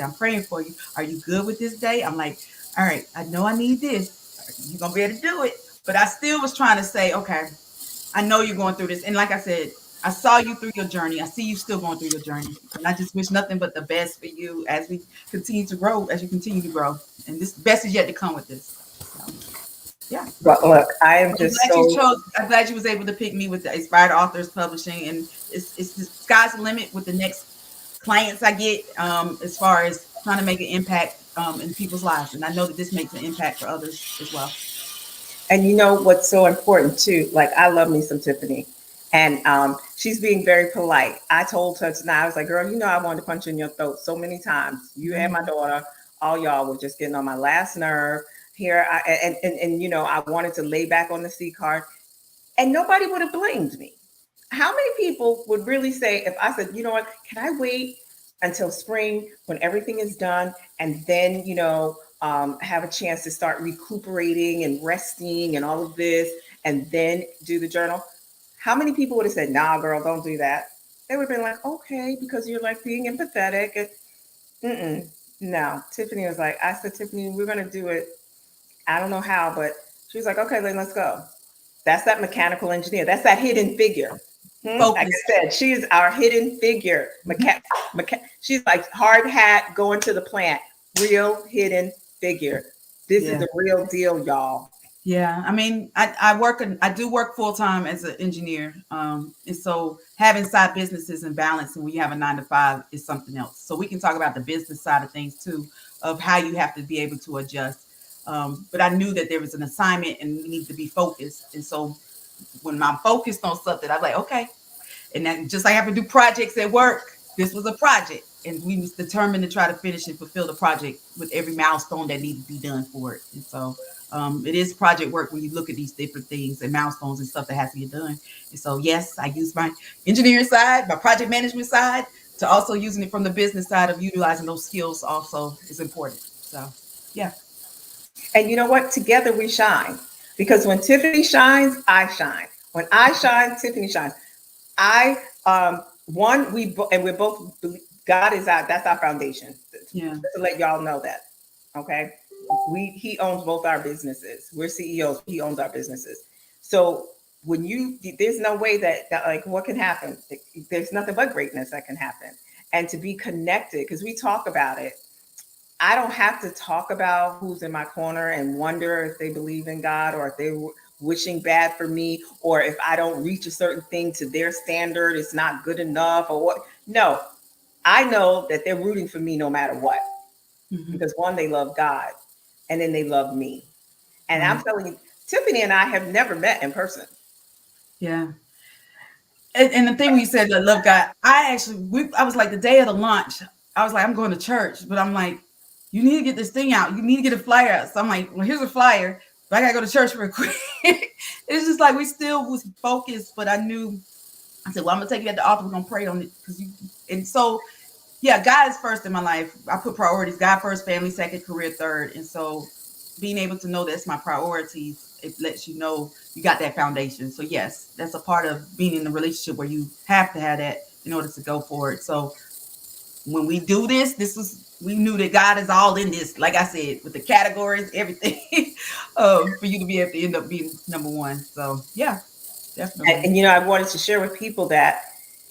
I'm praying for you. Are you good with this day? I'm like, all right, I know I need this. You're gonna be able to do it. But I still was trying to say, okay, I know you're going through this. And like I said, I saw you through your journey. I see you still going through your journey. And I just wish nothing but the best for you as we continue to grow, as you continue to grow. And this best is yet to come with this. So, yeah. But look, I am just I'm glad you was able to pick me with the Inspired Authors Publishing. And it's the sky's the limit with the next clients I get, as far as trying to make an impact in people's lives. And I know that this makes an impact for others as well. And you know what's so important too? Like, I love me some Tiffany. And she's being very polite. I told her tonight, I was like, girl, you know, I wanted to punch you in your throat so many times. You and my daughter, all y'all were just getting on my last nerve here. And you know, I wanted to lay back on the C card, and nobody would have blamed me. How many people would really say, if I said, you know what, can I wait until spring when everything is done, and then, you know, have a chance to start recuperating and resting and all of this, and then do the journal? How many people would have said, nah, girl, don't do that? They would have been like, okay, because you're like being empathetic. No, Tiffany was like, I said, Tiffany, we're going to do it. I don't know how, but she was like, okay, then let's go. That's that mechanical engineer. That's that hidden figure. Like I said, she is our hidden figure. She's like hard hat going to the plant. Real hidden figure. This is the real deal, y'all. Yeah, I mean, I do work full time as an engineer, and so having side businesses and balance, and when you have a 9 to 5 is something else. So we can talk about the business side of things too, of how you have to be able to adjust. But I knew that there was an assignment and we need to be focused, and so when I'm focused on something, I'm like, okay, and then just like I have to do projects at work, this was a project. And we was determined to try to finish and fulfill the project with every milestone that needed to be done for it. And so it is project work when you look at these different things and milestones and stuff that has to get done. And so, yes, I use my engineering side, my project management side, to also using it from the business side of utilizing those skills also is important. So, yeah. And you know what? Together we shine. Because when Tiffany shines, I shine. When I shine, Tiffany shines. We're both, God is that's our foundation. Yeah. To let y'all know that. Okay. He owns both our businesses. We're CEOs. He owns our businesses. So there's no way that like what can happen? There's nothing but greatness that can happen. And to be connected, because we talk about it. I don't have to talk about who's in my corner and wonder if they believe in God or if they're wishing bad for me, or if I don't reach a certain thing to their standard, it's not good enough or what. No, I know that they're rooting for me no matter what. Because one, they love God, and then they love me. And I'm telling you, Tiffany and I have never met in person. Yeah. And the thing we said, I love God. I was like the day of the launch, I was like, I'm going to church, but I'm like, you need to get this thing out. You need to get a flyer out. So I'm like, well, here's a flyer, but I gotta go to church real quick. It's just like we still was focused, but I said, well, I'm gonna take you at the altar. We're gonna pray on it and so yeah, God is first in my life. I put priorities: God first, family second, career third. And so being able to know that's my priorities, it lets you know you got that foundation. So yes, that's a part of being in a relationship where you have to have that in order to go forward. So when we do we knew that God is all in this, like I said, with the categories, everything, for you to be able to end up being number one. So yeah, definitely. And you know, I wanted to share with people that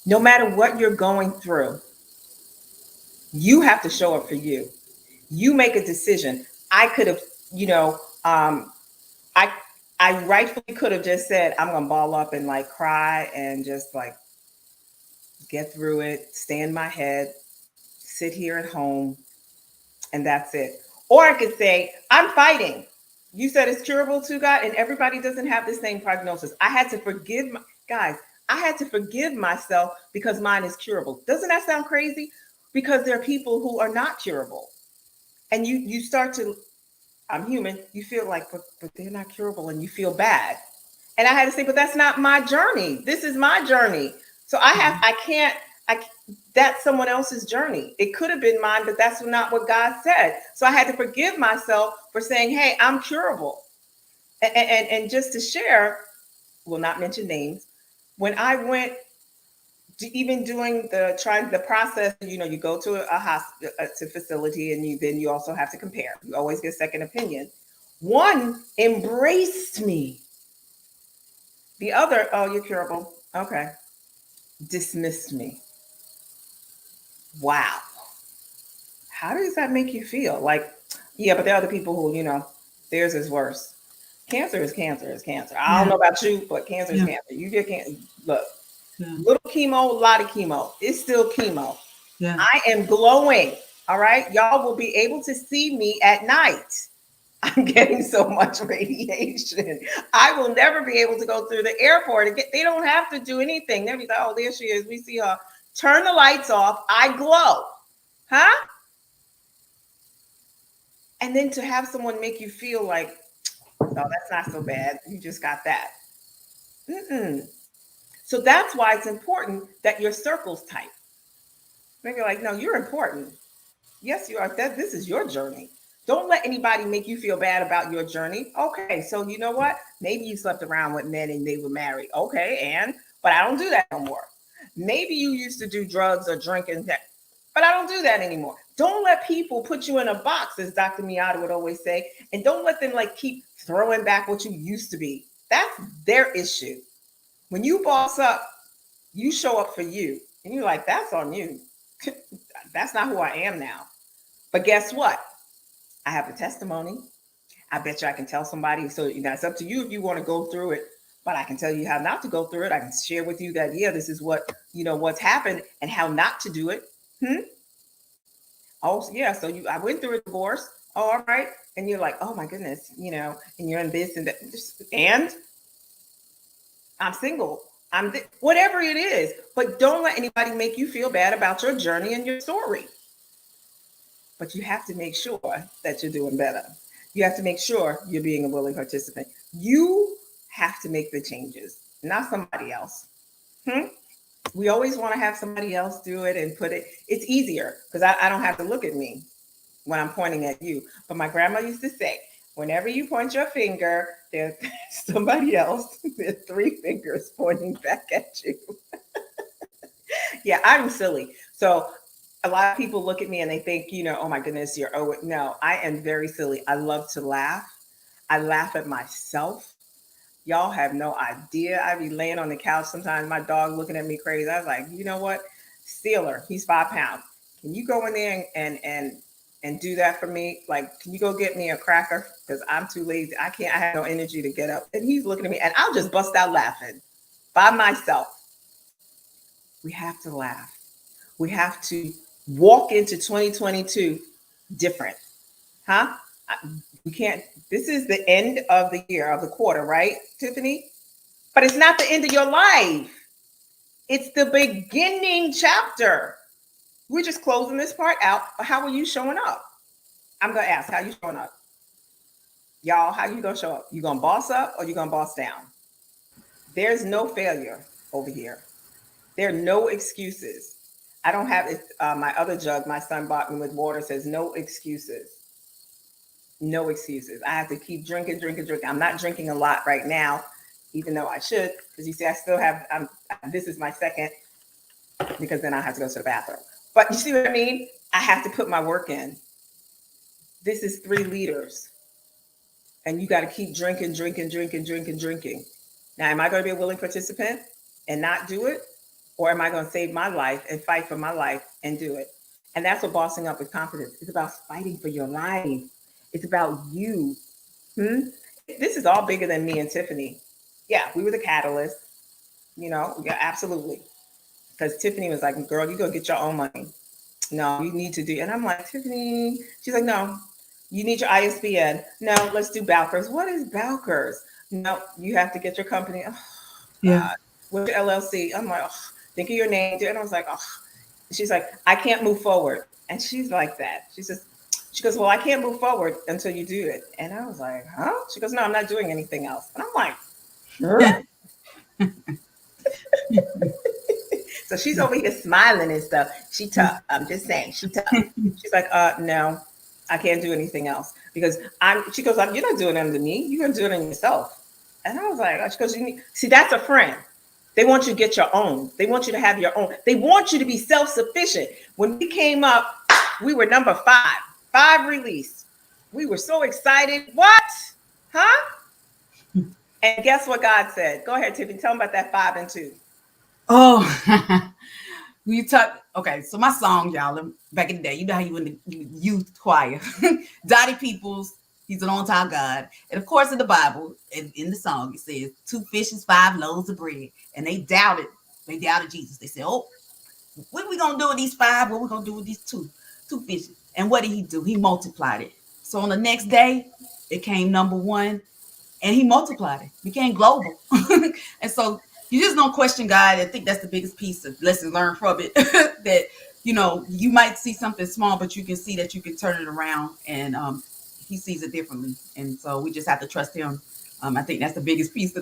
no matter what you're going through, you have to show up for you. You make a decision. I could have, you know, Um, I I rightfully could have just said I'm gonna ball up and like cry and just like get through it, stay in my head, sit here at home, and that's it. Or I could say I'm fighting. You said it's curable too, God, and everybody doesn't have the same prognosis. I had to forgive my guys. I had to forgive myself because mine is curable. Doesn't that sound crazy? Because there are people who are not curable, and you start to. I'm human. You feel like, but they're not curable, and you feel bad. And I had to say, but that's not my journey. This is my journey. So I can't, I, that's someone else's journey. It could have been mine, but that's not what God said. So I had to forgive myself for saying, hey, I'm curable. And just to share, will not mention names. When I went to even doing the process, you go to a hospital, to facility, and then you also have to compare. You always get second opinion. One embraced me. The other, oh, you're curable. Okay. Dismissed me. Wow. How does that make you feel? Like, yeah, but there are other people who, theirs is worse. Cancer is cancer is cancer. I don't know about you, but cancer is cancer. You get cancer. Look, little chemo, a lot of chemo. It's still chemo. Yeah. I am glowing. All right. Y'all will be able to see me at night. I'm getting so much radiation. I will never be able to go through the airport. They don't have to do anything. They'll be like, oh, there she is. We see her. Turn the lights off. I glow. Huh? And then to have someone make you feel like, oh, that's not so bad. You just got that. Mm-mm. So that's why it's important that your circle's tight. Maybe like, no, you're important. Yes, you are. This is your journey. Don't let anybody make you feel bad about your journey. Okay, so you know what? Maybe you slept around with men and they were married. Okay, but I don't do that no more. Maybe you used to do drugs or drinking, but I don't do that anymore. Don't let people put you in a box, as Dr. Miata would always say, and don't let them like keep throwing back what you used to be. That's their issue. When you boss up, you show up for you, and you're like, that's on you. That's not who I am now. But guess what? I have a testimony. I bet you I can tell somebody. So it's up to you if you want to go through it. But I can tell you how not to go through it. I can share with you that, yeah, this is what's happened and how not to do it. Oh, yeah. So I went through a divorce. Oh, all right. And you're like, oh my goodness, and you're in this and that. And I'm single. Whatever it is. But don't let anybody make you feel bad about your journey and your story. But you have to make sure that you're doing better. You have to make sure you're being a willing participant. You have to make the changes, not somebody else. We always want to have somebody else do it and put it. It's easier because I don't have to look at me when I'm pointing at you. But my grandma used to say, whenever you point your finger, there's somebody else. There's three fingers pointing back at you. Yeah, I'm silly. So a lot of people look at me and they think, oh my goodness, no, I am very silly. I love to laugh. I laugh at myself. Y'all have no idea. I be laying on the couch sometimes, my dog looking at me crazy. I was like, you know what? Steeler, he's 5 pounds. Can you go in there and do that for me? Like, can you go get me a cracker? Because I'm too lazy. I have no energy to get up. And he's looking at me and I'll just bust out laughing by myself. We have to laugh. We have to walk into 2022 different. We can't, this is the end of the year, of the quarter, right, Tiffany? But it's not the end of your life. It's the beginning chapter. We're just closing this part out. How are you showing up? I'm going to ask, how you showing up? Y'all, how you going to show up? You going to boss up or you going to boss down? There's no failure over here. There are no excuses. I don't have it. My other jug, my son bought me with water, says no excuses. No excuses. I have to keep drinking. I'm not drinking a lot right now, even though I should, because you see, I still have, this is my second, because then I have to go to the bathroom. But you see what I mean? I have to put my work in. This is 3 liters. And you got to keep drinking. Now, am I going to be a willing participant and not do it? Or am I going to save my life and fight for my life and do it? And that's what bossing up with confidence. It's about fighting for your life. It's about you. Hmm? This is all bigger than me and Tiffany. Yeah, we were the catalyst. Yeah, absolutely. Because Tiffany was like, "Girl, you go get your own money. No, you need to do." And I'm like, "Tiffany," she's like, "No, you need your ISBN. No, let's do Balkers. What is Balkers? No, you have to get your company. Oh, Yeah. God, what's your LLC?" I'm like, oh, "Think of your name." And I was like, "Oh," she's like, "I can't move forward." And she's like that. She goes, "Well, I can't move forward until you do it." And I was like, "Huh?" She goes, "No, I'm not doing anything else." And I'm like, "Sure." So she's over here smiling and stuff. She tough. I'm just saying, she tough. She's like, no, I can't do anything else because she goes, "You're not doing it under me. You're gonna do it on yourself." And I was like, she goes, see, that's a friend. They want you to get your own. They want you to have your own. They want you to be self-sufficient. When we came up, we were number 5 released. We were so excited. What? Huh? And guess what God said? Go ahead, Tiffany. Tell them about that 5 and 2. Oh, we talk. Okay, so my song, y'all, back in the day, you know how you in the youth choir, Dottie Peoples. He's an on-time God, and of course, in the Bible, in the song, it says 2 fishes, 5 loaves of bread, and they doubted. They doubted Jesus. They said, "Oh, what are we gonna do with these 5? What are we gonna do with these two fishes?" And what did he do? He multiplied it. So on the next day, it came number one, and he multiplied it, became global. And so you just don't question God. I think that's the biggest piece of lesson learned from it. That you might see something small, but you can see that you can turn it around, and he sees it differently. And so we just have to trust him. I think that's the biggest piece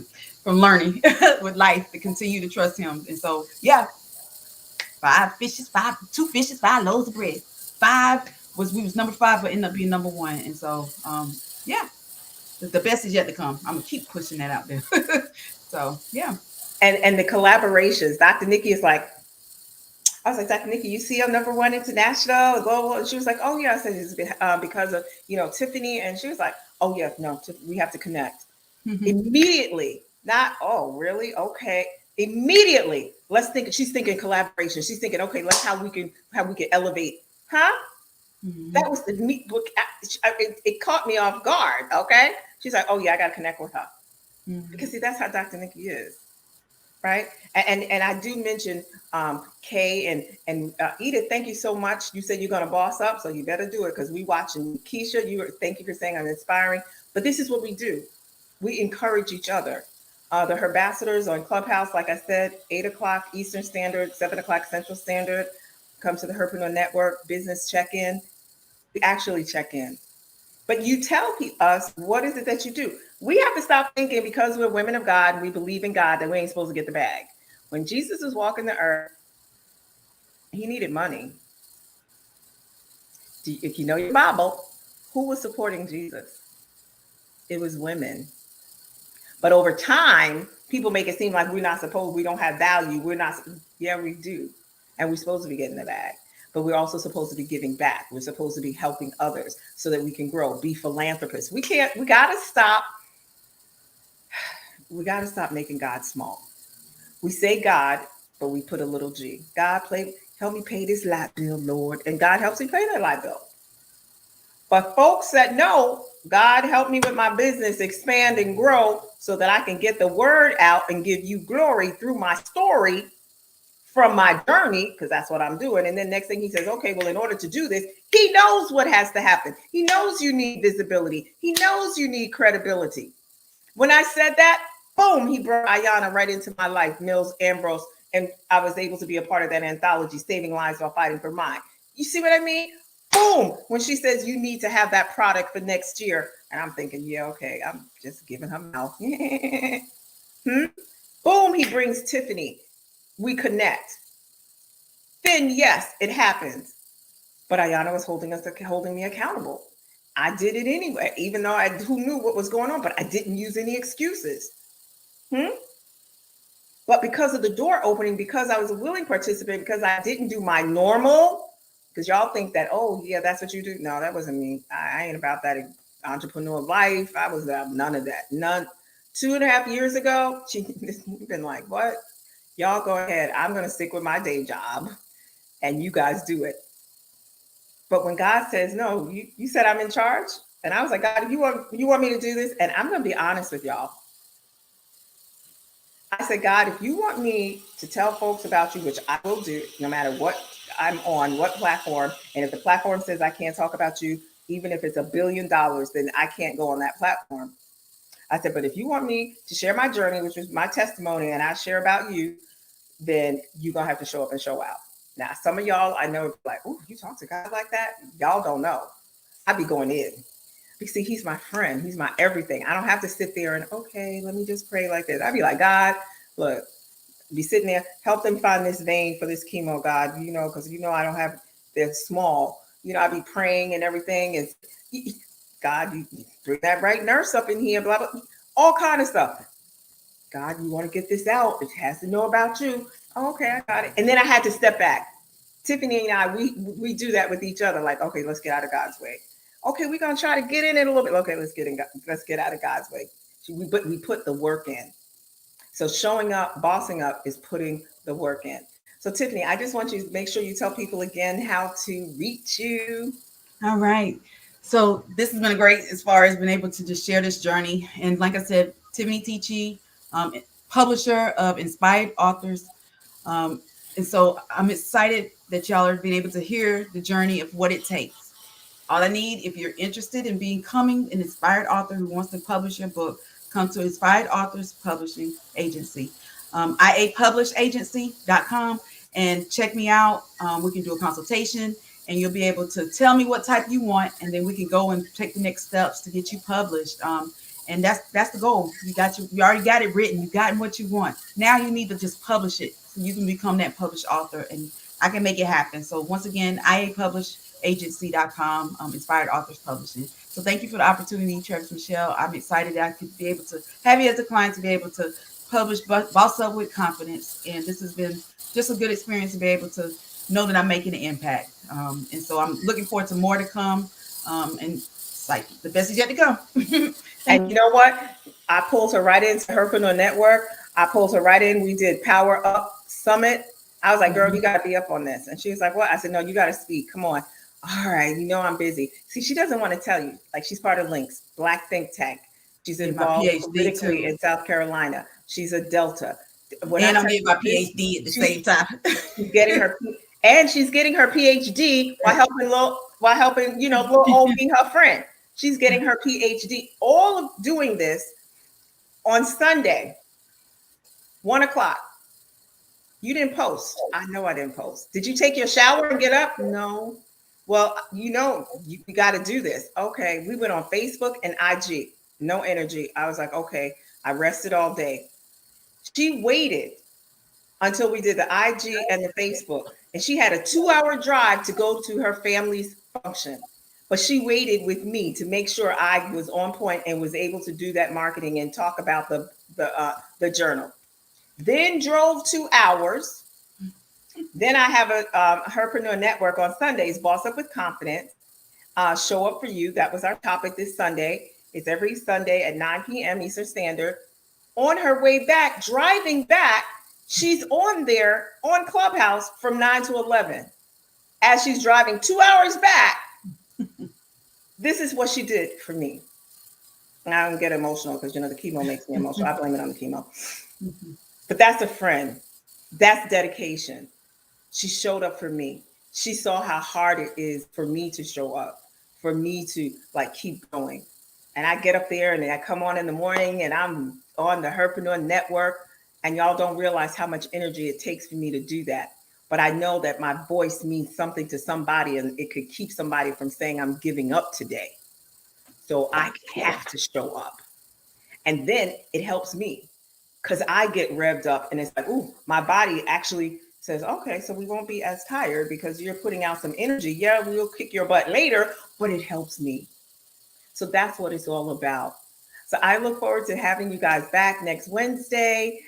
from learning with life, to continue to trust him. And so, yeah, 5 fishes, 2 fishes, 5 loaves of bread. We was number 5, but ended up being number 1. And so, yeah, the best is yet to come. I'm gonna keep pushing that out there. So yeah. And the collaborations. Dr. Nikki is like, I was like, "Dr. Nikki, you see I'm number 1 international, global." And she was like, "Oh yeah." I said, "It's because of Tiffany." And she was like, "Oh yeah, no, we have to connect immediately." Not, "Oh really? Okay." Immediately, let's think. She's thinking collaboration. She's thinking, okay, let's how we can elevate. Huh? That was the meat book. It caught me off guard. Okay. She's like, "Oh yeah, I got to connect with her." Because see, that's how Dr. Nikki is, right? And I do mention Kay and Edith. Thank you so much. You said you're going to boss up, so you better do it because we watching. Keisha, thank you for saying I'm inspiring. But this is what we do. We encourage each other. The Herbassadors on Clubhouse, like I said, 8 o'clock Eastern Standard, 7 o'clock Central Standard. Come to the Herpreneur Network business check-in. We actually check in. But you tell us, what is it that you do? We have to stop thinking because we're women of God and we believe in God that we ain't supposed to get the bag. When Jesus was walking the earth, he needed money. If you know your Bible, who was supporting Jesus? It was women. But over time, people make it seem like we don't have value. We're not, yeah, we do. And we're supposed to be getting the bag. But we're also supposed to be giving back. We're supposed to be helping others so that we can grow, be philanthropists. We gotta stop. We gotta stop making God small. We say God, but we put a little G. God, help me pay this light bill, Lord. And God helps me pay that light bill. But folks that know, God, help me with my business expand and grow so that I can get the word out and give you glory through my story from my journey, because that's what I'm doing. And then next thing he says, okay, well, in order to do this, he knows what has to happen. He knows you need visibility. He knows you need credibility. When I said that, boom, he brought Ayana right into my life, Mills Ambrose, and I was able to be a part of that anthology, Saving Lives While Fighting for Mine. You see what I mean? Boom, when she says you need to have that product for next year, and I'm thinking, yeah, okay, I'm just giving her mouth. Boom, he brings Tiffany. We connect. Then yes, it happens. But Ayana was holding me accountable. I did it anyway, even though who knew what was going on, but I didn't use any excuses. But because of the door opening, because I was a willing participant, because I didn't do my normal, because y'all think that, oh, yeah, that's what you do. No, that wasn't me. I ain't about that entrepreneur life. I was about none of that. None. 2.5 years ago, she's been like, what? Y'all go ahead. I'm going to stick with my day job and you guys do it. But when God says, no, you said I'm in charge. And I was like, God, if you want me to do this, and I'm going to be honest with y'all. I said, God, if you want me to tell folks about you, which I will do, no matter what I'm on, what platform, and if the platform says I can't talk about you, even if it's $1 billion, then I can't go on that platform. I said, but if you want me to share my journey, which is my testimony, and I share about you, then you're going to have to show up and show out. Now, some of y'all I know like, oh, you talk to God like that? Y'all don't know. I be going in. You see, he's my friend. He's my everything. I don't have to sit there and, okay, let me just pray like this. I'd be like, God, look, be sitting there, help them find this vein for this chemo, God, because I don't have, they're small. I'd be praying and everything. And God, you bring that right nurse up in here, blah, blah, all kind of stuff. God, you want to get this out. It has to know about you. Oh, okay, I got it. And then I had to step back. Tiffany and I, we do that with each other. Like, okay, let's get out of God's way. Okay, we're gonna try to get in it a little bit. Okay, let's get out of God's way. We put the work in. So showing up, bossing up is putting the work in. So Tiffany, I just want you to make sure you tell people again how to reach you. All right. So this has been great as far as being able to just share this journey. And like I said, Tiffany Teachy, publisher of Inspired Authors. And so I'm excited that y'all are being able to hear the journey of what it takes. All I need, if you're interested in becoming an inspired author who wants to publish your book, come to Inspired Authors Publishing Agency, iapublishagency.com, and check me out. We can do a consultation, and you'll be able to tell me what type you want, and then we can go and take the next steps to get you published. And that's the goal. You already got it written. You've gotten what you want. Now you need to just publish it so you can become that published author, and I can make it happen. So once again, iapublishagency.com, Inspired Authors Publishing. So thank you for the opportunity, TrevisMichelle. I'm excited that I could be able to have you as a client to be able to publish Boss Up with confidence. And this has been just a good experience to be able to know that I'm making an impact. And so I'm looking forward to more to come. And it's like the best is yet to come. And you know what? I pulled her right into Herpreneur Network. I pulled her right in. We did Power Up Summit. I was like, girl, you got to be up on this. And she was like, what? I said, no, you got to speak. Come on. All right. I'm busy. See, she doesn't want to tell you. Like, she's part of Links, Black think tank. She's involved politically in South Carolina. She's a Delta. And I'm getting my PhD at the same time. She's getting her PhD while helping little old me, her friend. She's getting her PhD. All of doing this on Sunday, 1:00. You didn't post. I know I didn't post. Did you take your shower and get up? No. Well, you got to do this. Okay. We went on Facebook and IG. No energy. I was like, okay. I rested all day. She waited until we did the IG and the Facebook. And she had a 2-hour drive to go to her family's function. But she waited with me to make sure I was on point and was able to do that marketing and talk about the journal. Then drove 2 hours. Then I have a Herpreneur Network on Sundays, Boss Up with Confidence, Show Up for You. That was our topic this Sunday. It's every Sunday at 9 p.m. Eastern Standard. On her way back, driving back, she's on there on Clubhouse from 9 to 11. As she's driving 2 hours back, this is what she did for me. And I don't get emotional because, the chemo makes me emotional. I blame it on the chemo. But that's a friend. That's dedication. She showed up for me. She saw how hard it is for me to show up, for me to keep going. And I get up there and I come on in the morning and I'm on the Herpreneur Network, and y'all don't realize how much energy it takes for me to do that. But I know that my voice means something to somebody, and it could keep somebody from saying I'm giving up today. So I have to show up. And then it helps me because I get revved up and it's like, ooh, my body actually says, okay, so we won't be as tired because you're putting out some energy. Yeah, we'll kick your butt later, but it helps me. So that's what it's all about. So I look forward to having you guys back next Wednesday.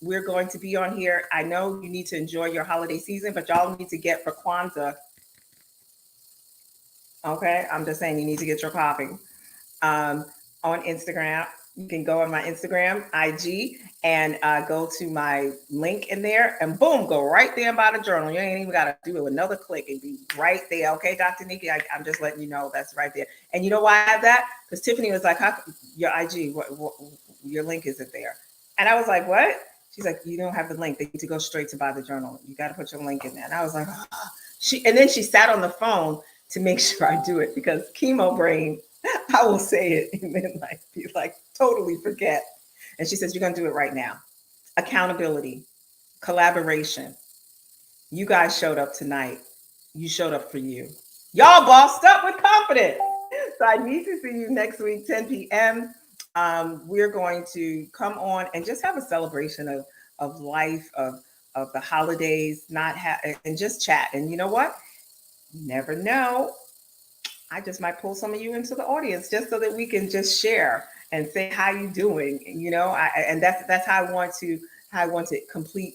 We're going to be on here. I know you need to enjoy your holiday season, but y'all need to get for Kwanzaa. Okay, I'm just saying you need to get your coffee on Instagram. you can go on my Instagram, IG, and go to my link in there, and boom, go right there by the journal. You ain't even got to do another click and be right there. Okay, Dr. Nikki, I'm just letting you know that's right there. And you know why I have that? Because Tiffany was like, "How your IG? Your link isn't there?" And I was like, "What?" She's like, "You don't have the link. They need to go straight to buy the journal. You got to put your link in there." And I was like, oh. And then she sat on the phone to make sure I do it, because chemo brain, I will say it and then be like totally forget. And she says, "You're gonna do it right now." Accountability, collaboration. You guys showed up tonight. You showed up for you. Y'all bossed up with confidence. So I need to see you next week, 10 p.m. We're going to come on and just have a celebration of life, of the holidays, and just chat. And you know what? You never know. I just might pull some of you into the audience just so that we can just share and say how you doing. And that's how I want to complete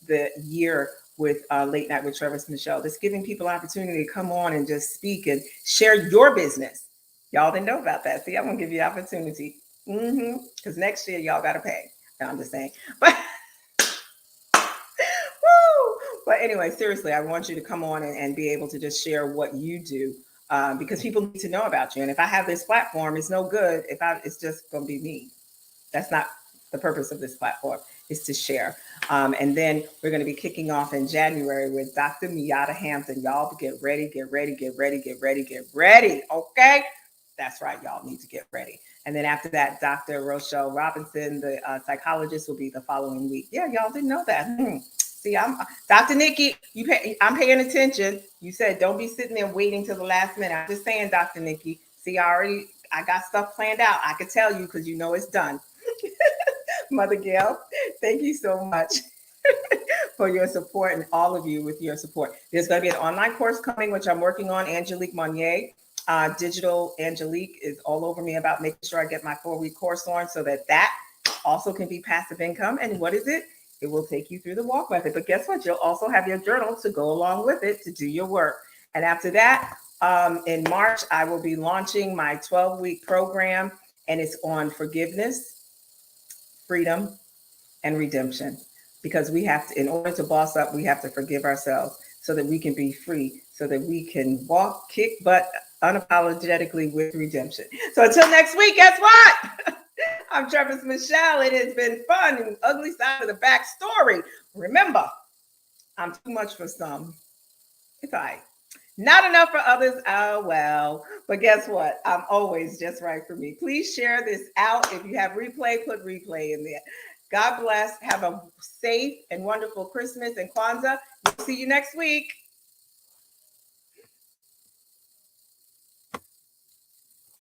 the year with Late Night with TrevisMichelle. Just giving people opportunity to come on and just speak and share your business. Y'all didn't know about that. See, I'm gonna give you opportunity. Because next year y'all gotta pay. No, I'm just saying. But woo! But anyway, seriously, I want you to come on and be able to just share what you do. Because people need to know about you. And if I have this platform, it's no good it's just going to be me. That's not the purpose of this platform, is to share. And then we're going to be kicking off in January with Dr. Miata Hampton. Y'all get ready, get ready, get ready, get ready, get ready. Okay? That's right. Y'all need to get ready. And then after that, Dr. Rochelle Robinson, the psychologist, will be the following week. Yeah, y'all didn't know that. See, I'm Dr. Nikki. I'm paying attention. You said don't be sitting there waiting till the last minute. I'm just saying, Dr. Nikki. See, I got stuff planned out. I could tell you because you know it's done. Mother Gail, thank you so much for your support, and all of you with your support. There's going to be an online course coming, which I'm working on. Angelique Monnier, Digital Angelique, is all over me about making sure I get my 4-week course on, so that also can be passive income. And what is it? It will take you through the walk method. But guess what? You'll also have your journal to go along with it to do your work. And after that, in March, I will be launching my 12-week program, and it's on forgiveness, freedom, and redemption. Because we have to, in order to boss up, we have to forgive ourselves so that we can be free, so that we can walk, kick butt unapologetically with redemption. So until next week, guess what? I'm TrevisMichelle. It has been fun, and ugly side of the backstory. Remember, I'm too much for some. It's all right. Not enough for others. Oh, well. But guess what? I'm always just right for me. Please share this out. If you have replay, put replay in there. God bless. Have a safe and wonderful Christmas and Kwanzaa. We'll see you next week.